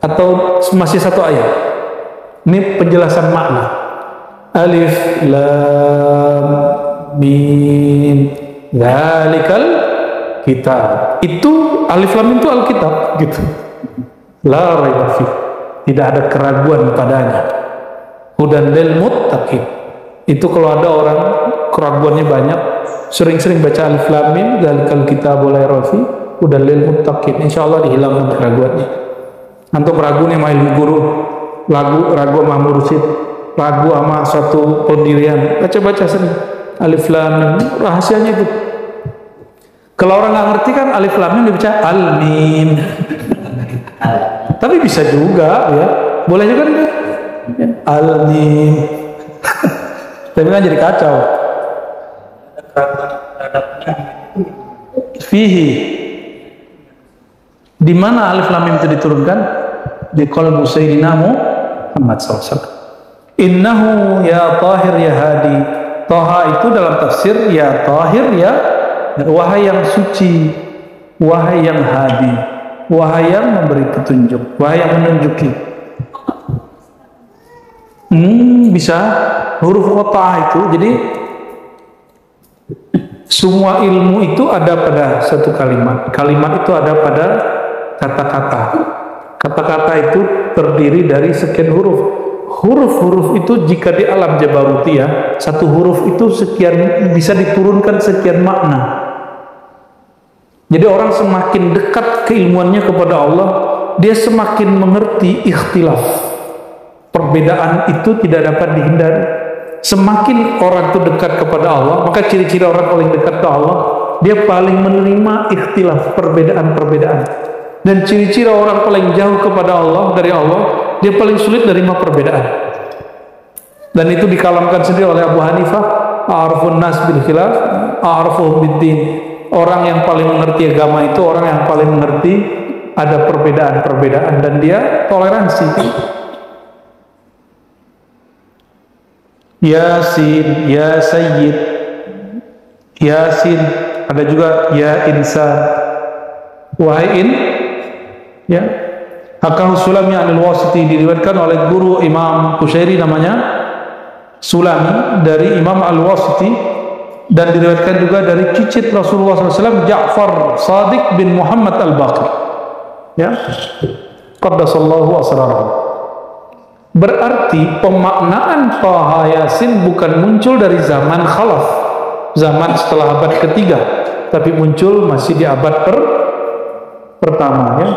atau masih satu ayat. Ini penjelasan makna. Alif lam mim dzalikal kitab. Itu alif lam mim itu Alkitab gitu. La raiba fi. Tidak ada keraguan padanya. Hudan lil muttaqin. Itu kalau ada orang keraguannya banyak, sering-sering baca alif lam mim dzalikal kitabul la raiba fi hudan lil muttaqin, insyaallah dihilangkan keraguannya. Antum ragu nih sama ilmu guru, ragu sama mursyid, ragu sama suatu pendirian, baca-baca sering alif lam mim, rahasianya itu. Kalau orang nggak ngerti kan alif lam mim dibaca al mim. Tapi bisa juga ya, boleh juga nih al-mim. Tapi kan jadi kacau. Fihi, di mana alif lam mim itu diturunkan? Di qalbu sayyidina Muhammad SAW. Innahu ya tahir ya hadi. Toha itu dalam tafsir ya tahir ya, wahai yang suci, wahai yang hadi, wahai yang memberi petunjuk, wahai yang menunjuki. Bisa huruf muqatta'ah itu. Jadi semua ilmu itu ada pada satu kalimat. Kalimat itu ada pada kata-kata. Kata-kata itu terdiri dari sekian huruf. Huruf-huruf itu jika di alam Jabarutiyah, satu huruf itu sekian, bisa diturunkan sekian makna. Jadi orang semakin dekat keilmuannya kepada Allah, dia semakin mengerti ikhtilaf. Perbedaan itu tidak dapat dihindari. Semakin orang itu dekat kepada Allah, maka ciri-ciri orang paling dekat ke Allah, dia paling menerima ikhtilaf, perbedaan-perbedaan. Dan ciri-ciri orang paling jauh kepada Allah, dari Allah, dia paling sulit menerima perbedaan. Dan itu dikalamkan sendiri oleh Abu Hanifah, a'rafun nas bil khilaf, a'rafuhum bid-din. Orang yang paling mengerti agama itu orang yang paling mengerti ada perbedaan-perbedaan, dan dia toleransi. Yasin, ya Sayyid, Yasin, ada juga ya insan, wahai ya Hakahu Sulami anil Wasiti, diriwayatkan oleh guru Imam Kushairi namanya Sulami dari Imam Al-Wasiti, dan diriwayatkan juga dari cicit Rasulullah SAW Ja'far Sadiq bin Muhammad Al-Baqir, ya, qaddasallahu asrarahu. Berarti pemaknaan Taha Yasin bukan muncul dari zaman khalaf, zaman setelah abad ketiga, tapi muncul masih di abad pertama, ya.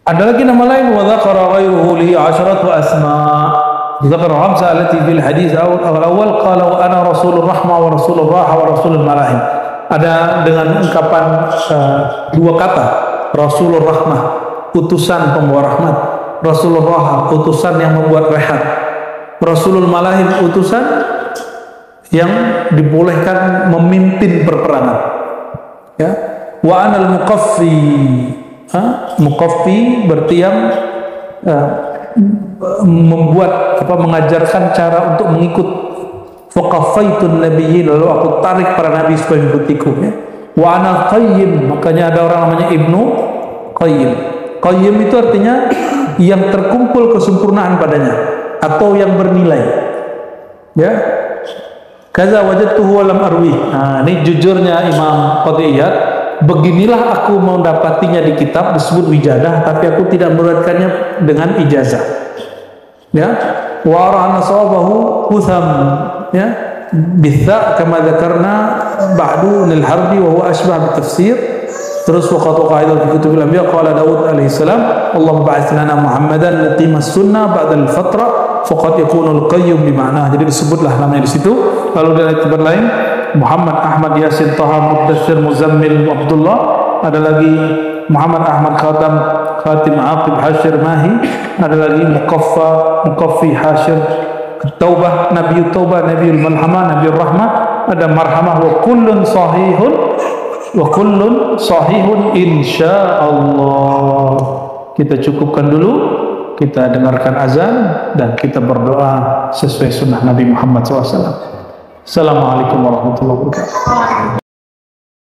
Ada lagi nama lain, wa dzakara ghairuhu li 'asharatu asma'. Dzakara khamsa allati fil hadits awal qala wa ana rasulur rahmah wa rasulur raha wa rasulul malahim. Ada dengan ungkapan dua kata, rasulur rahmah, utusan pembawa rahmat, rasulur raha, utusan yang membuat rehat, rasulul malahim, utusan yang dibolehkan memimpin perperangan, ya. Wa anal muqaffi, muqaffi berarti yang membuat mengajarkan cara untuk mengikut. Faqafaitun nabiyyin, lalu aku tarik para nabi supaya mengikutiku, ya. Wa ana qayyim, makanya ada orang namanya Ibnu Qayyim. Qayyim itu artinya yang terkumpul kesempurnaan padanya atau yang bernilai, ya. Kaza wajadtuhu wa lam arwi. Nah, ini jujurnya Imam Qadiyat, beginilah aku mendapatinya di kitab disebut wijadah, tapi aku tidak meriwayatkannya dengan ijazah, ya. Wa ra'ana sawabahu Utham, ya, bitha kama dzakarna ba'du lil harbi wa huwa ashbah bitafsir. Terus waqatu qaidah fi kutubil anbiya qala Daud alaihi salam Allahumma ba'ats lana Muhammadan muqimas sunnah ba'dal fatra faqad yakunul qayyum bi ma'nah. Jadi disebutlah namanya di situ. Lalu dari tempat lain Muhammad Ahmad Yasin Taha Mudaththir Muzammil Abdullah, ada lagi Muhammad Ahmad Khatim Aqib Hashir Mahi, ada lagi Muqaffi Hashir Taubah, Nabiul Taubah, Nabiul Malhamah, Nabiul Rahmah, ada Marhamah, wa kullun sahihun insyaallah. Kita cukupkan dulu, kita dengarkan azan dan kita berdoa sesuai sunnah Nabi Muhammad SAW. Assalamualaikum warahmatullahi wabarakatuh.